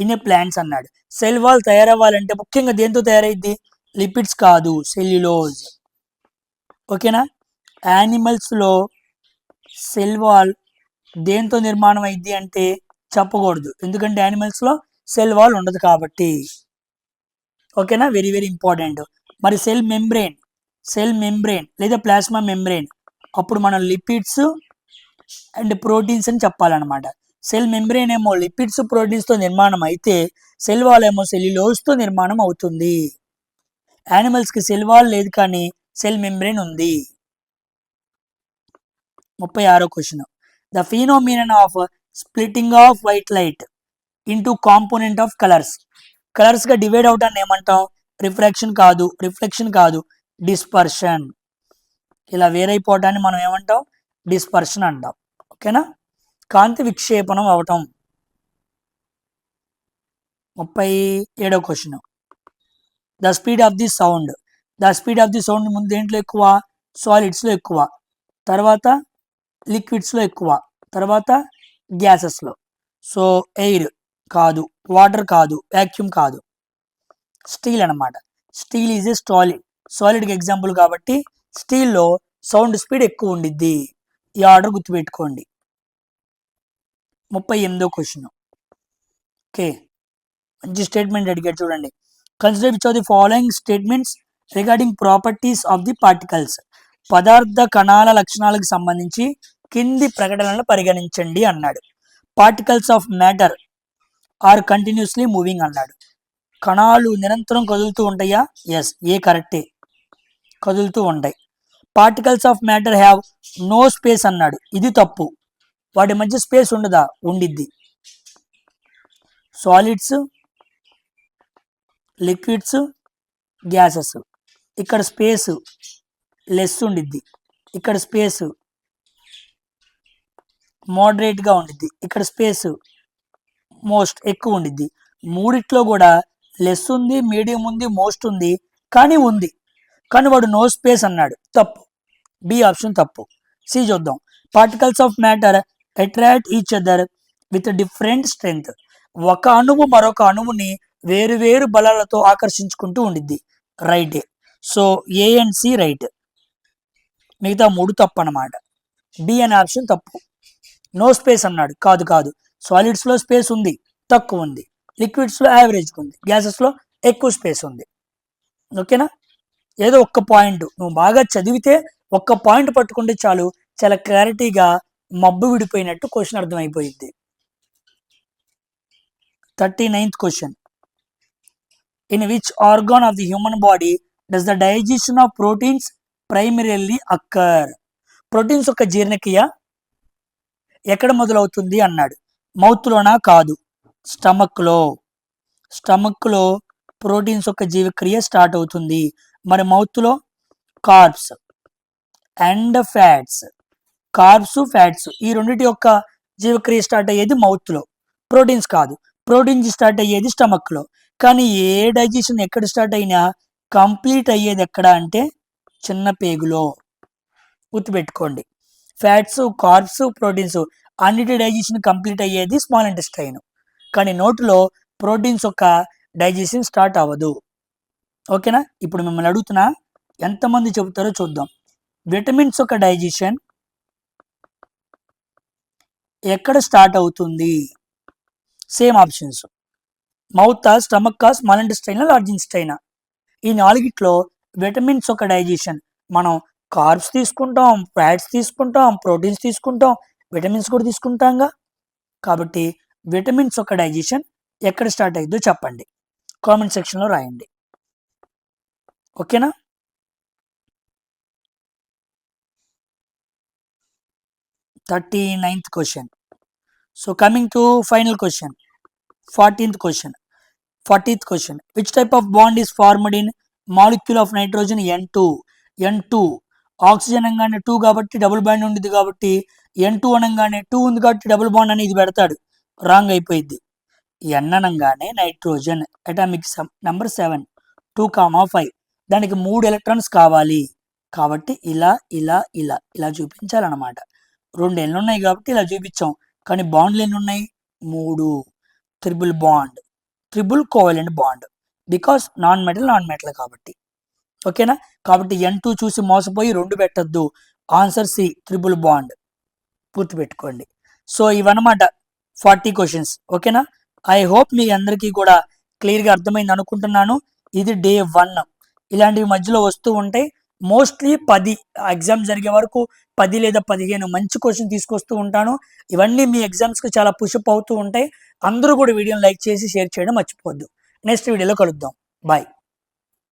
S1: in a plants అన్నాడు. సెల్ వాల్ తయారవ్వాలంటే ముఖ్యంగా దేంతో తయారైద్ది? లిపిడ్స్ కాదు, సెల్యులోజ్. ఓకేనా? యానిమల్స్లో సెల్ వాల్ దేంతో నిర్మాణం అయింది అంటే చెప్పకూడదు, ఎందుకంటే యానిమల్స్లో సెల్ వాల్ ఉండదు కాబట్టి. ఓకేనా? Very very important. మరి సెల్ మెంబ్రెయిన్ లేదా ప్లాస్మా మెంబ్రెయిన్, అప్పుడు మనం లిపిడ్స్ అండ్ ప్రోటీన్స్ అని చెప్పాలన్నమాట. సెల్ మెంబ్రెయిన్ ఏమో లిపిడ్స్, ప్రోటీన్స్తో నిర్మాణం అయితే సెల్ వాల్ ఏమో సెల్యులోజ్తో నిర్మాణం అవుతుంది. యానిమల్స్కి సెల్ వాల్ లేదు కానీ సెల్ మెంబ్రెయిన్ ఉంది. 36వ question. The phenomenon of splitting of white light into component of colours. కలర్స్గా డివైడ్ అవటాన్ని ఏమంటాం? రిఫ్రాక్షన్ కాదు, రిఫ్లెక్షన్ కాదు, డిస్పర్షన్. ఇలా వేరైపోవటాన్ని మనం ఏమంటాం? డిస్పర్షన్ అంటాం. ఓకేనా? కాంతి విక్షేపణం అవటం. 37వ question. The speed of the sound. The speed of the sound ముందు దేంట్లో ఎక్కువ? సాలిడ్స్లో ఎక్కువ, తర్వాత లిక్విడ్స్లో ఎక్కువ, తర్వాత గ్యాసెస్లో. సో ఎయిర్ కాదు, వాటర్ కాదు, వ్యాక్యూమ్ కాదు, స్టీల్ అనమాట. స్టీల్ ఈజ్ ఏ సాలిడ్కి ఎగ్జాంపుల్ కాబట్టి స్టీల్లో సౌండ్ స్పీడ్ ఎక్కువ ఉండిద్ది. ఈ ఆర్డర్ గుర్తుపెట్టుకోండి. 38వ క్వశ్చన్. ఓకే, మంచి స్టేట్మెంట్ అడిగాడు చూడండి. Consider which of the following statements regarding properties of the particles, పదార్థ కణాల లక్షణాలకు సంబంధించి కింది ప్రకటనలు పరిగణించండి అన్నాడు. Particles of matter are continuously moving అన్నాడు. కణాలు నిరంతరం కదులుతూ ఉంటాయా? ఎస్, ఏ కరెక్టే, కదులుతూ ఉంటాయి. Particles of matter have no space అన్నాడు. ఇది తప్పు. వాటి మధ్య స్పేస్ ఉండదా? ఉండిద్ది. సాలిడ్స్, లిక్విడ్స్, గ్యాసెస్, ఇక్కడ స్పేస్ లెస్ ఉండిద్ది, ఇక్కడ స్పేస్ మోడరేట్గా ఉండిద్ది, ఇక్కడ స్పేస్ మోస్ట్ ఎక్కువ ఉండిద్ది. మూడిట్లో కూడా లెస్ ఉంది, మీడియం ఉంది, మోస్ట్ ఉంది, కానీ ఉంది. కానీ వాడు నో స్పేస్ అన్నాడు. తప్పు. బి ఆప్షన్ తప్పు. సి చూద్దాం. Particles of matter attract each other with different strength. ఒక అణువు మరొక అణువుని వేరు వేరు బలాలతో ఆకర్షించుకుంటూ ఉండిద్ది. రైటే. So A and C right, మిగతా మూడు తప్పు అన్నమాట. బి అనే ఆప్షన్ తప్పు. నో స్పేస్ అన్నాడు. కాదు కాదు, సాలిడ్స్లో స్పేస్ ఉంది, తక్కువ ఉంది. లిక్విడ్స్లో యావరేజ్గా ఉంది. గ్యాసెస్లో ఎక్కువ స్పేస్ ఉంది. ఓకేనా? ఏదో ఒక్క పాయింట్ నువ్వు బాగా చదివితే ఒక్క పాయింట్ పట్టుకుంటే చాలు, చాలా క్లారిటీగా మబ్బు విడిపోయినట్టు క్వశ్చన్ అర్థమైపోయింది. 39th question. In which organ of the human body does the digestion of proteins primarily occur? ప్రోటీన్స్ యొక్క జీర్ణక్రియ ఎక్కడ మొదలవుతుంది అన్నాడు. మౌత్లోనా? కాదు, స్టమక్లో. స్టమక్లో ప్రోటీన్స్ యొక్క జీవక్రియ స్టార్ట్ అవుతుంది. మరి మౌత్లో carbs and fats, carbs fats ఈ రెండింటి యొక్క జీవక్రియ స్టార్ట్ అయ్యేది మౌత్లో. ప్రోటీన్స్ కాదు, ప్రోటీన్స్ స్టార్ట్ అయ్యేది స్టమక్లో. కానీ ఏ డైజెషన్ ఎక్కడ స్టార్ట్ అయినా కంప్లీట్ అయ్యేది ఎక్కడ అంటే చిన్న పేగులో. గుర్తుపెట్టుకోండి. ఫ్యాట్స్, కార్బ్స్, ప్రోటీన్స్ అన్నిటి డైజెషన్ కంప్లీట్ అయ్యేది స్మాల్ ఇంటెస్టైన్. కానీ నోట్లో ప్రోటీన్స్ యొక్క డైజెషన్ స్టార్ట్ అవ్వదు. ఓకేనా? ఇప్పుడు మిమ్మల్ని అడుగుతున్నా, ఎంతమంది చెబుతారో చూద్దాం. విటమిన్స్ యొక్క డైజెషన్ ఎక్కడ స్టార్ట్ అవుతుంది? Same options. Mouth, stomach, small intestine, large intestine. ఈ నాలుగిట్లో విటమిన్స్ యొక్క డైజెషన్ మనం కార్బ్స్ తీసుకుంటాం, ఫ్యాట్స్ తీసుకుంటాం, ప్రోటీన్స్ తీసుకుంటాం, విటమిన్స్ కూడా తీసుకుంటాంగా. కాబట్టి విటమిన్స్ యొక్క డైజెషన్ ఎక్కడ స్టార్ట్ అయ్యిందో చెప్పండి, కామెంట్ సెక్షన్లో రాయండి. ఓకేనా? Thirty ninth question. So coming to final question, 40th question. Which type of bond is formed in molecule of nitrogen N2? Oxygen అనగానే 2 కాబట్టి డబుల్ బాండ్ ఉండేది, కాబట్టి N2 అనగానే 2 ఉంది కాబట్టి డబుల్ బాండ్ అనేది పెడతాడు. రాంగ్ అయిపోయింది. N అనగానే నైట్రోజన్, అటామిక్ నెంబర్ 7, 2,5. దానికి 3 ఎలక్ట్రాన్స్ కావాలి కాబట్టి ఇలా ఇలా ఇలా ఇలా చూపించాలన్నమాట. 2 Nలు ఉన్నాయి కాబట్టి ఇలా చూపించాం. కానీ బాండ్లు ఎన్ని ఉన్నాయి? 3. Triple bond, triple covalent bond, because non metal కాబట్టి. ఓకేనా? కాబట్టి N2 చూసి మోసపోయి 2 పెట్టద్దు. Answer C, triple bond. గుర్తుపెట్టుకోండి. సో ఇవన్నమాట 40 క్వశ్చన్స్. ఓకేనా? ఐ హోప్ మీ అందరికీ కూడా క్లియర్గా అర్థమైంది అనుకుంటున్నాను. ఇది డే 1. ఇలాంటివి మధ్యలో వస్తూ ఉంటాయి. మోస్ట్లీ 10 ఎగ్జామ్ జరిగే వరకు 10 లేదా 15 మంచి క్వశ్చన్ తీసుకొస్తూ ఉంటాను. ఇవన్నీ మీ ఎగ్జామ్స్కి చాలా పుషప్ అవుతూ ఉంటాయి. అందరూ కూడా వీడియోని లైక్ చేసి షేర్ చేయడం మర్చిపోవద్దు. నెక్స్ట్ వీడియోలో కలుద్దాం. బాయ్.